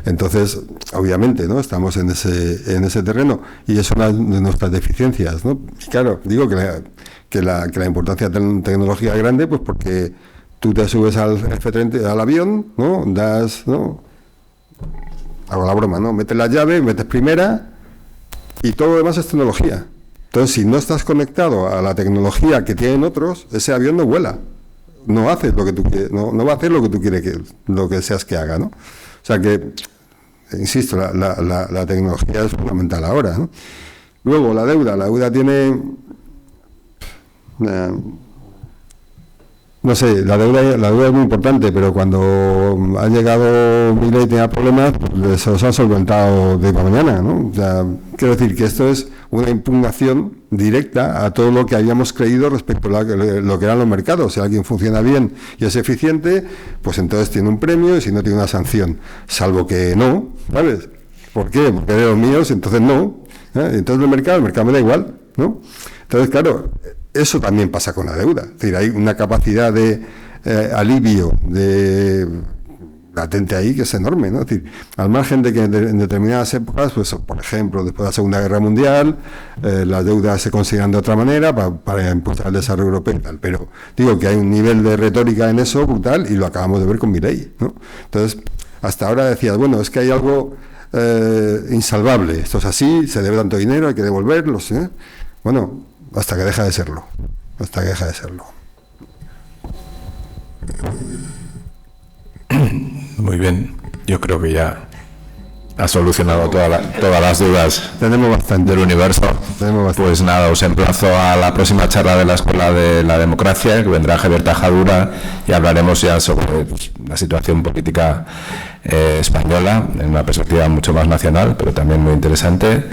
Entonces, obviamente, ¿no?, estamos en ese terreno, y es una de nuestras deficiencias, ¿no? Y claro, digo que la importancia de la tecnología es grande, pues porque tú te subes al F-30, al avión, ¿no?, ¿no?, hago la broma, ¿no?, metes la llave, metes primera, y todo lo demás es tecnología. Entonces, si no estás conectado a la tecnología que tienen otros, ese avión no vuela, no hace lo que tú quieres, no va a hacer lo que tú quieres lo que deseas que haga, ¿no? O sea que, insisto, la tecnología es fundamental ahora, ¿no? Luego, la deuda tiene no sé, la deuda es muy importante, pero cuando ha llegado Milei y tenía problemas, pues se los han solventado de para mañana, ¿no? O sea, quiero decir que esto es una impugnación directa a todo lo que habíamos creído respecto a lo que eran los mercados. Si alguien funciona bien y es eficiente, pues entonces tiene un premio, y si no tiene una sanción, salvo que no, ¿sabes? ¿Por qué? Porque de los míos, entonces no. Entonces el mercado me da igual, ¿no? Entonces, claro, eso también pasa con la deuda. Es decir, hay una capacidad de alivio latente ahí que es enorme, ¿no? Es decir, al margen de que en determinadas épocas, pues por ejemplo, después de la Segunda Guerra Mundial, las deudas se consideran de otra manera para impulsar el desarrollo europeo y tal. Pero digo que hay un nivel de retórica en eso brutal y lo acabamos de ver con Milei, ¿no? Entonces, hasta ahora decías, bueno, es que hay algo insalvable. Esto es así, se debe tanto dinero, hay que devolverlo, ¿sí? Bueno, hasta que deja de serlo. Hasta que deja de serlo. Muy bien, yo creo que ya ha solucionado todas las dudas. Tenemos bastante del universo. Pues nada, os emplazo a la próxima charla de la Escuela de la Democracia, que vendrá Javier Tajadura, y hablaremos ya sobre la situación política española en una perspectiva mucho más nacional, pero también muy interesante.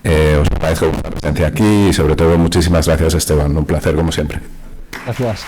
Os agradezco vuestra presencia aquí y sobre todo muchísimas gracias, Esteban, un placer como siempre. Gracias.